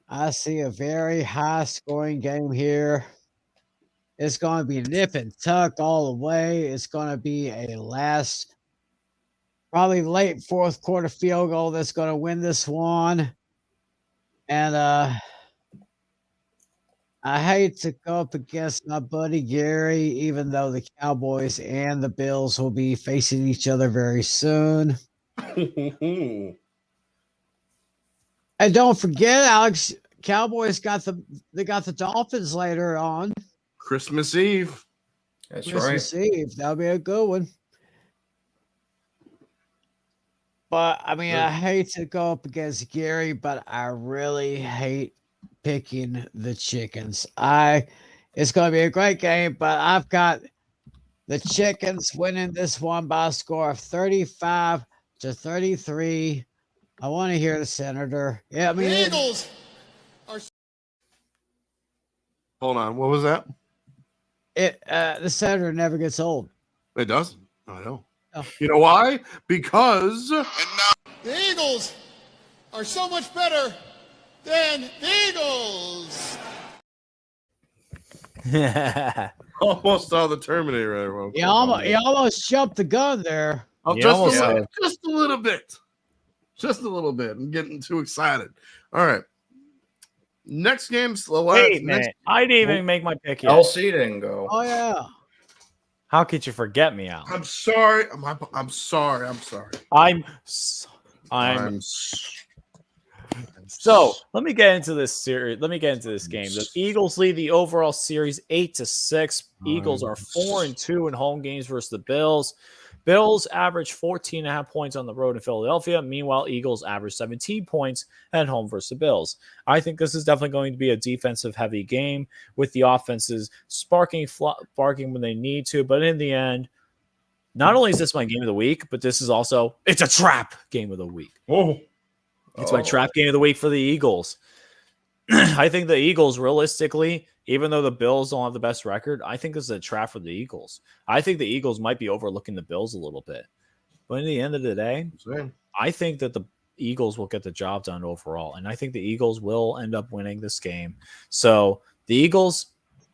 I see a very high scoring game here. It's going to be nip and tuck all the way. It's going to be a last, probably late fourth quarter field goal that's going to win this one. And I hate to go up against my buddy Gary, even though the Cowboys and the Bills will be facing each other very soon. And don't forget, Alex, Cowboys got the Dolphins later on. Christmas Eve. That's Christmas right. Eve. That'll be a good one. But I mean, I hate to go up against Gary, but I really hate picking the Chickens. It's going to be a great game, but I've got the Chickens winning this one by a score of 35-33. I want to hear the Senator. Yeah, I mean, The Eagles are Hold on. What was that? The Senator never gets old. It doesn't. I know. Oh. You know why? Because The Eagles are so much better than the Eagles. almost saw the Terminator. Right? You almost jumped the gun there. Just a little bit. Just a little bit. I'm getting too excited. All right. Next game's the last. Wait a minute. I didn't even make my pick yet. LC didn't go. Oh yeah. How could you forget me, Al? I'm sorry. I'm sorry. So let me get into this series. Let me get into this game. The Eagles lead the overall series 8-6. Eagles are 4-2 in home games versus the Bills. Bills average 14.5 points on the road in Philadelphia. Meanwhile, Eagles average 17 points at home versus the Bills. I think this is definitely going to be a defensive-heavy game with the offenses sparking when they need to. But in the end, not only is this my game of the week, but this is also it's a trap game of the week. It's my trap game of the week for the Eagles. I think the Eagles, realistically, even though the Bills don't have the best record, I think this is a trap for the Eagles. I think the Eagles might be overlooking the Bills a little bit. But in the end of the day, I think that the Eagles will get the job done overall. And I think the Eagles will end up winning this game. So the Eagles,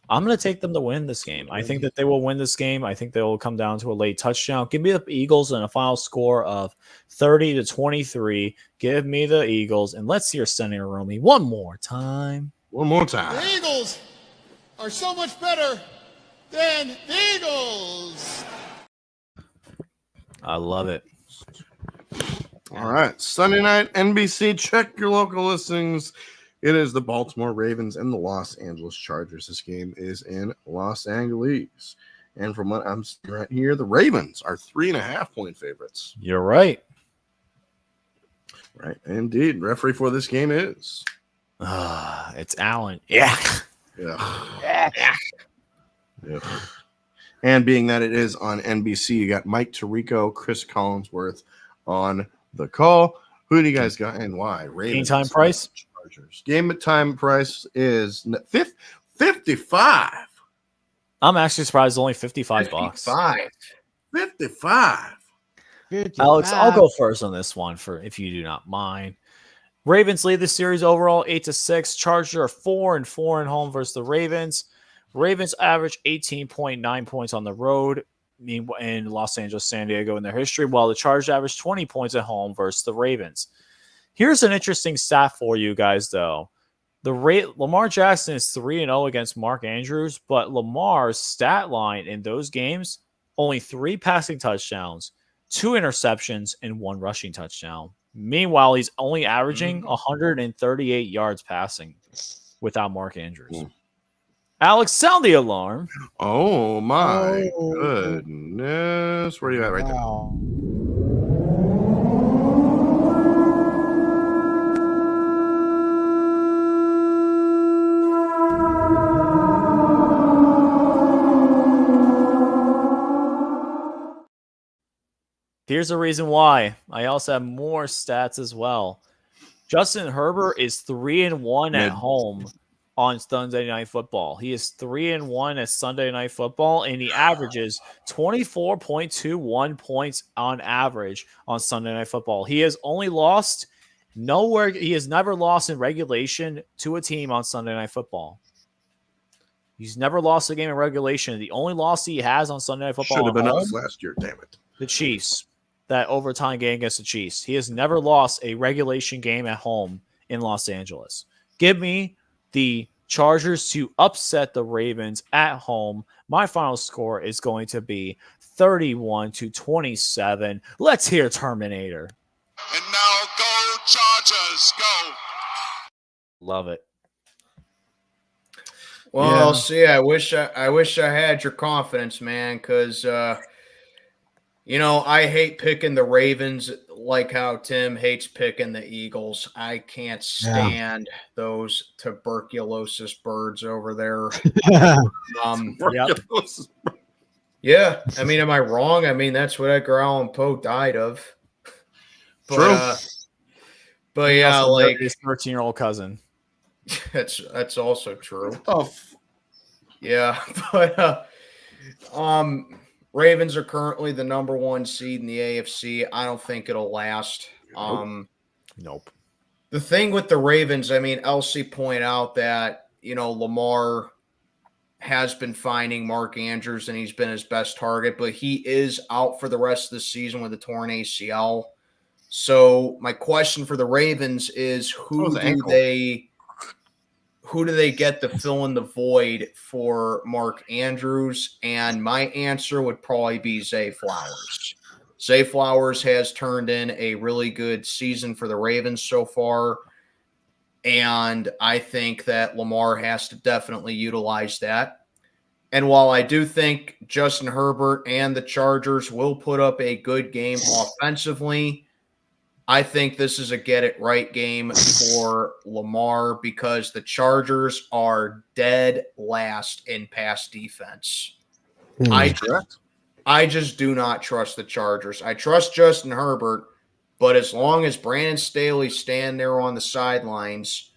I'm going to take them to win this game. I think that they will win this game. I think they will come down to a late touchdown. Give me the Eagles and a final score of 30-23. Give me the Eagles. And let's hear Senator Romy one more time. The Eagles are so much better than the Eagles. I love it. All right. Sunday night, NBC. Check your local listings. It is the Baltimore Ravens and the Los Angeles Chargers. This game is in Los Angeles. And from what I'm seeing right here, the Ravens are 3.5-point favorites. You're right. Right. Indeed. Referee for this game is it's Allen. Yeah. And being that it is on NBC, you got Mike Tirico, Chris Collinsworth on the call. Who do you guys got and why? Game time price? Chargers. Game time price is 55. I'm actually surprised it's only $55. 55. Alex, I'll go first on this one if you do not mind. Ravens lead the series overall 8-6. Chargers are 4-4 at home versus the Ravens. Ravens average 18.9 points on the road in Los Angeles, San Diego in their history, while the Chargers average 20 points at home versus the Ravens. Here's an interesting stat for you guys, though. Lamar Jackson is 3-0 against Mark Andrews, but Lamar's stat line in those games, only 3 passing touchdowns, 2 interceptions, and 1 rushing touchdown. Meanwhile, he's only averaging 138 yards passing without Mark Andrews. Alex, sound the alarm. Oh, my goodness. Where are you at right now? Here's the reason why. I also have more stats as well. Justin Herbert is 3-1 at home on Sunday Night Football. He is 3-1 at Sunday Night Football, and he averages 24.21 points on average on Sunday Night Football. He has only lost nowhere. He has never lost in regulation to a team on Sunday Night Football. He's never lost a game in regulation. The only loss he has on Sunday Night Football should have been us last year. Damn it, the Chiefs. That overtime game against the Chiefs. He has never lost a regulation game at home in Los Angeles. Give me the Chargers to upset the Ravens at home. My final score is going to be 31-27. Let's hear Terminator. And now go Chargers, go. Love it. Well, see, I wish I had your confidence, man, because I hate picking the Ravens like how Tim hates picking the Eagles. I can't stand those tuberculosis birds over there. Yeah, I mean, am I wrong? I mean, that's what Edgar Allan Poe died of. But, true. But yeah, like his 13-year-old cousin. That's also true. Oh, yeah, but Ravens are currently the number 1 seed in the AFC. I don't think it'll last. Nope. The thing with the Ravens, I mean, Elsie pointed out that, Lamar has been finding Mark Andrews and he's been his best target, but he is out for the rest of the season with a torn ACL. So my question for the Ravens is who do they get to fill in the void for Mark Andrews? And my answer would probably be Zay Flowers. Zay Flowers has turned in a really good season for the Ravens so far. And I think that Lamar has to definitely utilize that. And while I do think Justin Herbert and the Chargers will put up a good game offensively, I think this is a get-it-right game for Lamar because the Chargers are dead last in pass defense. I just do not trust the Chargers. I trust Justin Herbert, but as long as Brandon Staley's standing there on the sidelines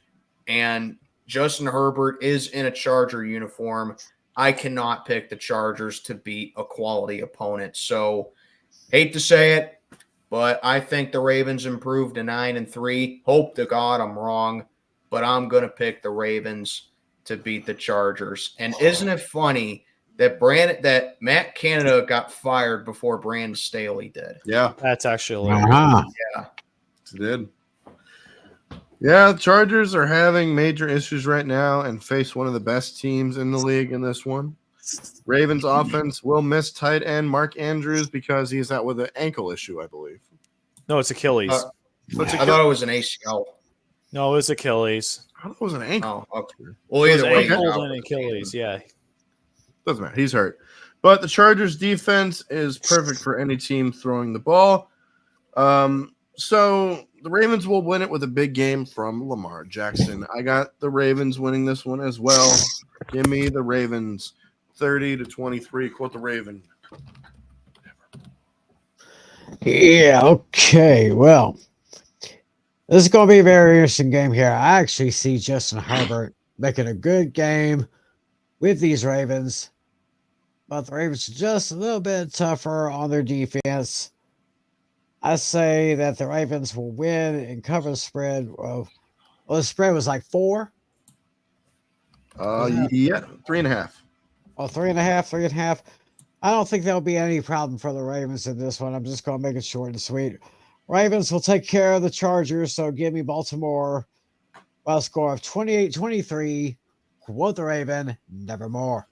and Justin Herbert is in a Charger uniform, I cannot pick the Chargers to beat a quality opponent. So, hate to say it, but I think the Ravens improved to 9-3. Hope to God I'm wrong, but I'm going to pick the Ravens to beat the Chargers. And isn't it funny that Matt Canada got fired before Brandon Staley did? Yeah. That's actually Yeah. It did. Yeah, the Chargers are having major issues right now and face one of the best teams in the league in this one. Ravens offense will miss tight end Mark Andrews because he's out with an ankle issue, I believe. No, it's Achilles. I thought it was an ACL. No, it was Achilles. I thought it was an ankle. Oh, okay. Well, either way, ankle and Achilles, yeah. Doesn't matter. He's hurt. But the Chargers defense is perfect for any team throwing the ball. So the Ravens will win it with a big game from Lamar Jackson. I got the Ravens winning this one as well. Give me the Ravens 30-23. Quote the Raven. Yeah, okay. Well, this is going to be a very interesting game here. I actually see Justin Herbert making a good game with these Ravens, but the Ravens are just a little bit tougher on their defense. I say that the Ravens will win and cover the spread. Well, the spread was like 4. Yeah, 3.5. Oh, 3.5, 3.5. I don't think there'll be any problem for the Ravens in this one. I'm just going to make it short and sweet. Ravens will take care of the Chargers, so give me Baltimore by a score of 28-23. Quote the Raven, nevermore.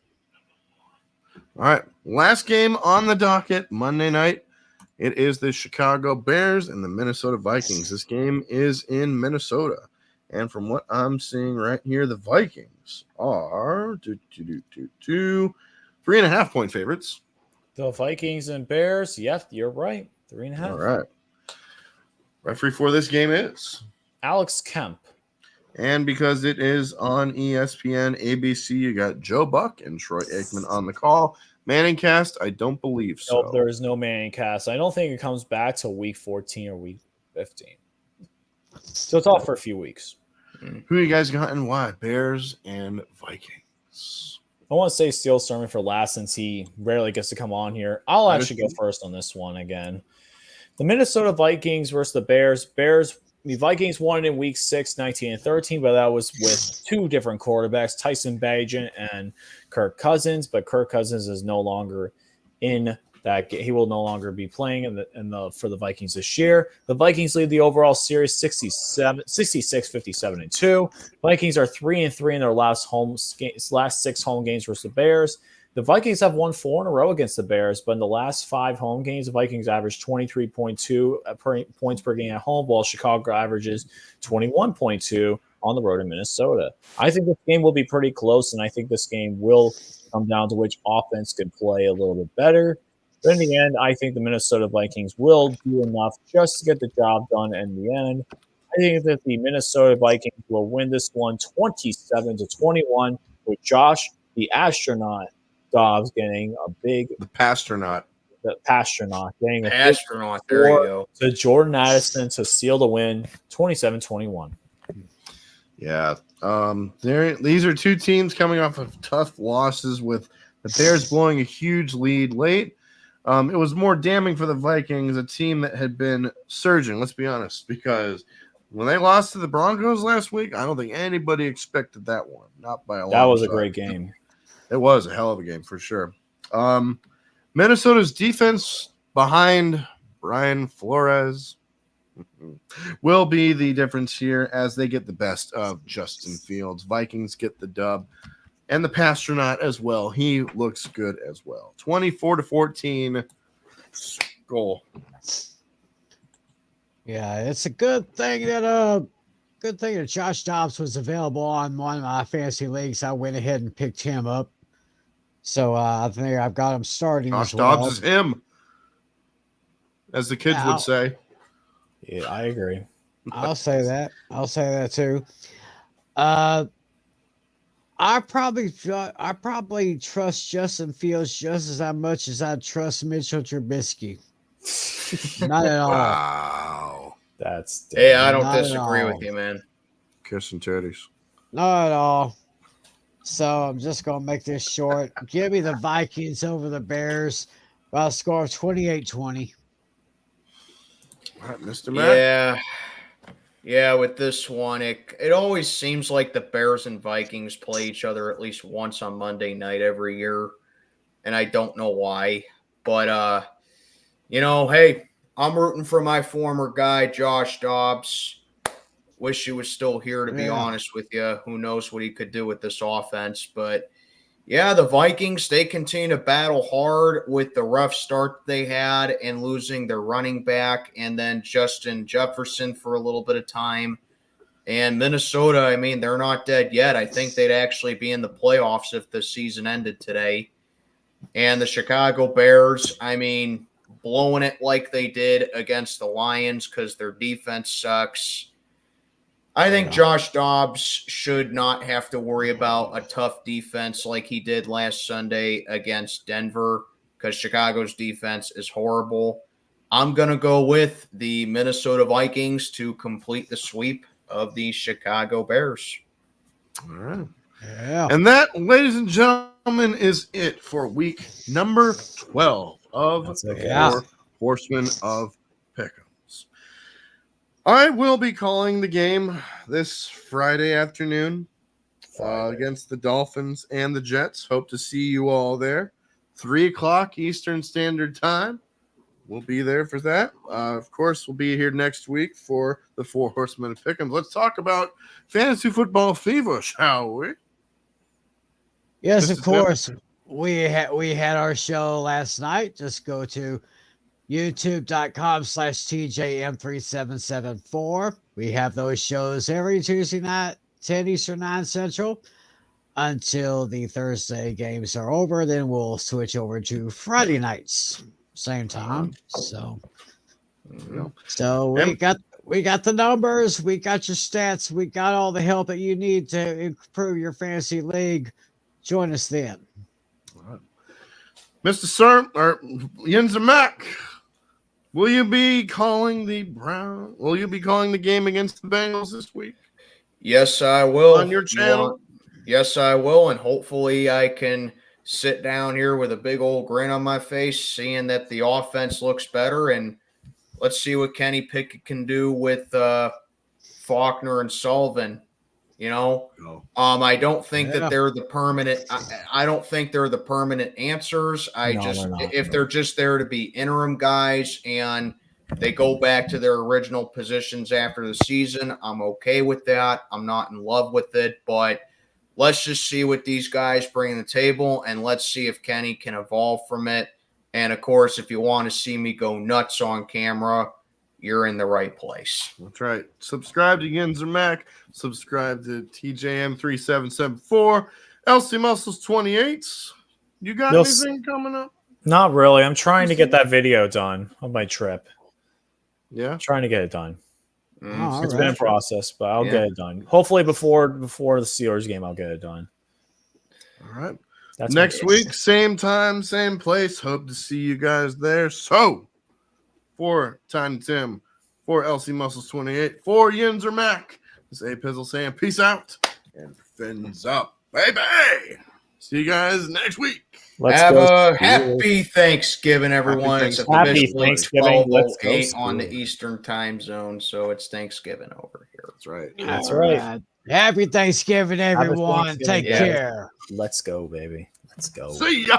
All right, last game on the docket, Monday night. It is the Chicago Bears and the Minnesota Vikings. This game is in Minnesota. And from what I'm seeing right here, the Vikings are 3.5-point favorites. The Vikings and Bears, yes, you're right. 3.5. All right. Referee for this game is Alex Kemp. And because it is on ESPN, ABC, you got Joe Buck and Troy Aikman on the call. Manning cast, I don't believe so. Nope, there is no Manning cast. I don't think it comes back till week 14 or week 15. So it's off for a few weeks. Who you guys got and why? Bears and Vikings. I want to say Steel Sermon for last since he rarely gets to come on here. I'll actually go first on this one again. The Minnesota Vikings versus the Bears. The Vikings won in week 6, 19-13, but that was with 2 different quarterbacks, Tyson Bagent and Kirk Cousins. But Kirk Cousins is no longer in that game. He will no longer be playing for the Vikings this year. The Vikings lead the overall series 66-57-2. Vikings are 3-3 in their last 6 home games versus the Bears. The Vikings have won 4 in a row against the Bears, but in the last 5 home games, the Vikings average 23.2 points per game at home, while Chicago averages 21.2 on the road in Minnesota. I think this game will be pretty close, and I think this game will come down to which offense could play a little bit better. But in the end, I think the Minnesota Vikings will do enough just to get the job done in the end. I think that the Minnesota Vikings will win this one 27-21 with Josh, the astronaut, Dobbs getting a big Pasternaut getting a astronaut. There you go. To Jordan Addison to seal the win, 27-21. Yeah, these are 2 teams coming off of tough losses with The Bears blowing a huge lead late. It was more damning for the Vikings, a team that had been surging, let's be honest, because when they lost to the Broncos last week, I don't think anybody expected that one. Not by a lot. That was a great game. It was a hell of a game for sure. Minnesota's defense behind Brian Flores will be the difference here as they get the best of Justin Fields. Vikings get the dub. And the Pastronaut as well. He looks good as well. 24-14 goal. Yeah, it's a good thing that Josh Dobbs was available on one of my fantasy leagues. I went ahead and picked him up. So I think I've got him starting. Josh as well. Dobbs is him, as the kids would say. Yeah, I agree. I'll say that. I'll say that too. I probably trust Justin Fields just as much as I trust Mitchell Trubisky. Not at all. Wow. That's Hey, I don't Not at disagree with all. you, man. Kissing titties. Not at all. So I'm just gonna make this short. Give me the Vikings over the Bears by a score of 28-20. All right, Mr. Matt. Yeah, with this one, it always seems like the Bears and Vikings play each other at least once on Monday night every year, and I don't know why. But, hey, I'm rooting for my former guy, Josh Dobbs. Wish he was still here, to be honest with you. Who knows what he could do with this offense. But, yeah, the Vikings, they continue to battle hard with the rough start they had and losing their running back and then Justin Jefferson for a little bit of time. And Minnesota, I mean, they're not dead yet. I think they'd actually be in the playoffs if the season ended today. And the Chicago Bears, I mean, blowing it like they did against the Lions because their defense sucks. I think Josh Dobbs should not have to worry about a tough defense like he did last Sunday against Denver because Chicago's defense is horrible. I'm going to go with the Minnesota Vikings to complete the sweep of the Chicago Bears. All right. Yeah. And that, ladies and gentlemen, is it for week number 12 of the Four Horsemen of Pick'em. I will be calling the game this Friday afternoon against the Dolphins and the Jets. Hope to see you all there. 3 o'clock Eastern Standard Time. We'll be there for that. Of course, we'll be here next week for the Four Horsemen of Pick'em. Let's talk about fantasy football fever, shall we? Yes, of course. We had our show last night. Just go to youtube.com/TJM3774. We have those shows every Tuesday night, 10 Eastern, 9 Central, until the Thursday games are over. Then we'll switch over to Friday nights, same time. So we got the numbers, we got your stats, we got all the help that you need to improve your fantasy league. Join us then. All right. Mr. Sir, or Jens Mack, will you be calling the game against the Bengals this week? Yes, I will. On your channel? Yes, I will. And hopefully I can sit down here with a big old grin on my face, seeing that the offense looks better. And let's see what Kenny Pickett can do with Faulkner and Sullivan. I don't think that they're the permanent. I don't think they're the permanent answers. If they're just there to be interim guys and they go back to their original positions after the season, I'm okay with that. I'm not in love with it, but let's just see what these guys bring to the table, and let's see if Kenny can evolve from it. And of course, if you want to see me go nuts on camera, you're in the right place. That's right. Subscribe to Jens Mack. Subscribe to TJM3774. LC Muscles 28. You got anything coming up? Not really. I'm trying to get that video done of my trip. Yeah, trying to get it done. It's right. been a process, but I'll get it done. Hopefully before the Steelers game, I'll get it done. All right. That's next week, same time, same place. Hope to see you guys there. So, for Tiny Tim, for LC Muscles 28, for Jens Mack, this is A Pizzle saying peace out and fins up, baby. See you guys next week. Have a happy Thanksgiving, everyone. Happy It's Thanksgiving. officially Thanksgiving. Let's go, 12:08 on the Steelers. Eastern time zone, so it's Thanksgiving over here. That's right. That's All right. Happy Thanksgiving, Happy everyone. Thanksgiving, Take guys. care. Let's go, baby. Let's go. See ya.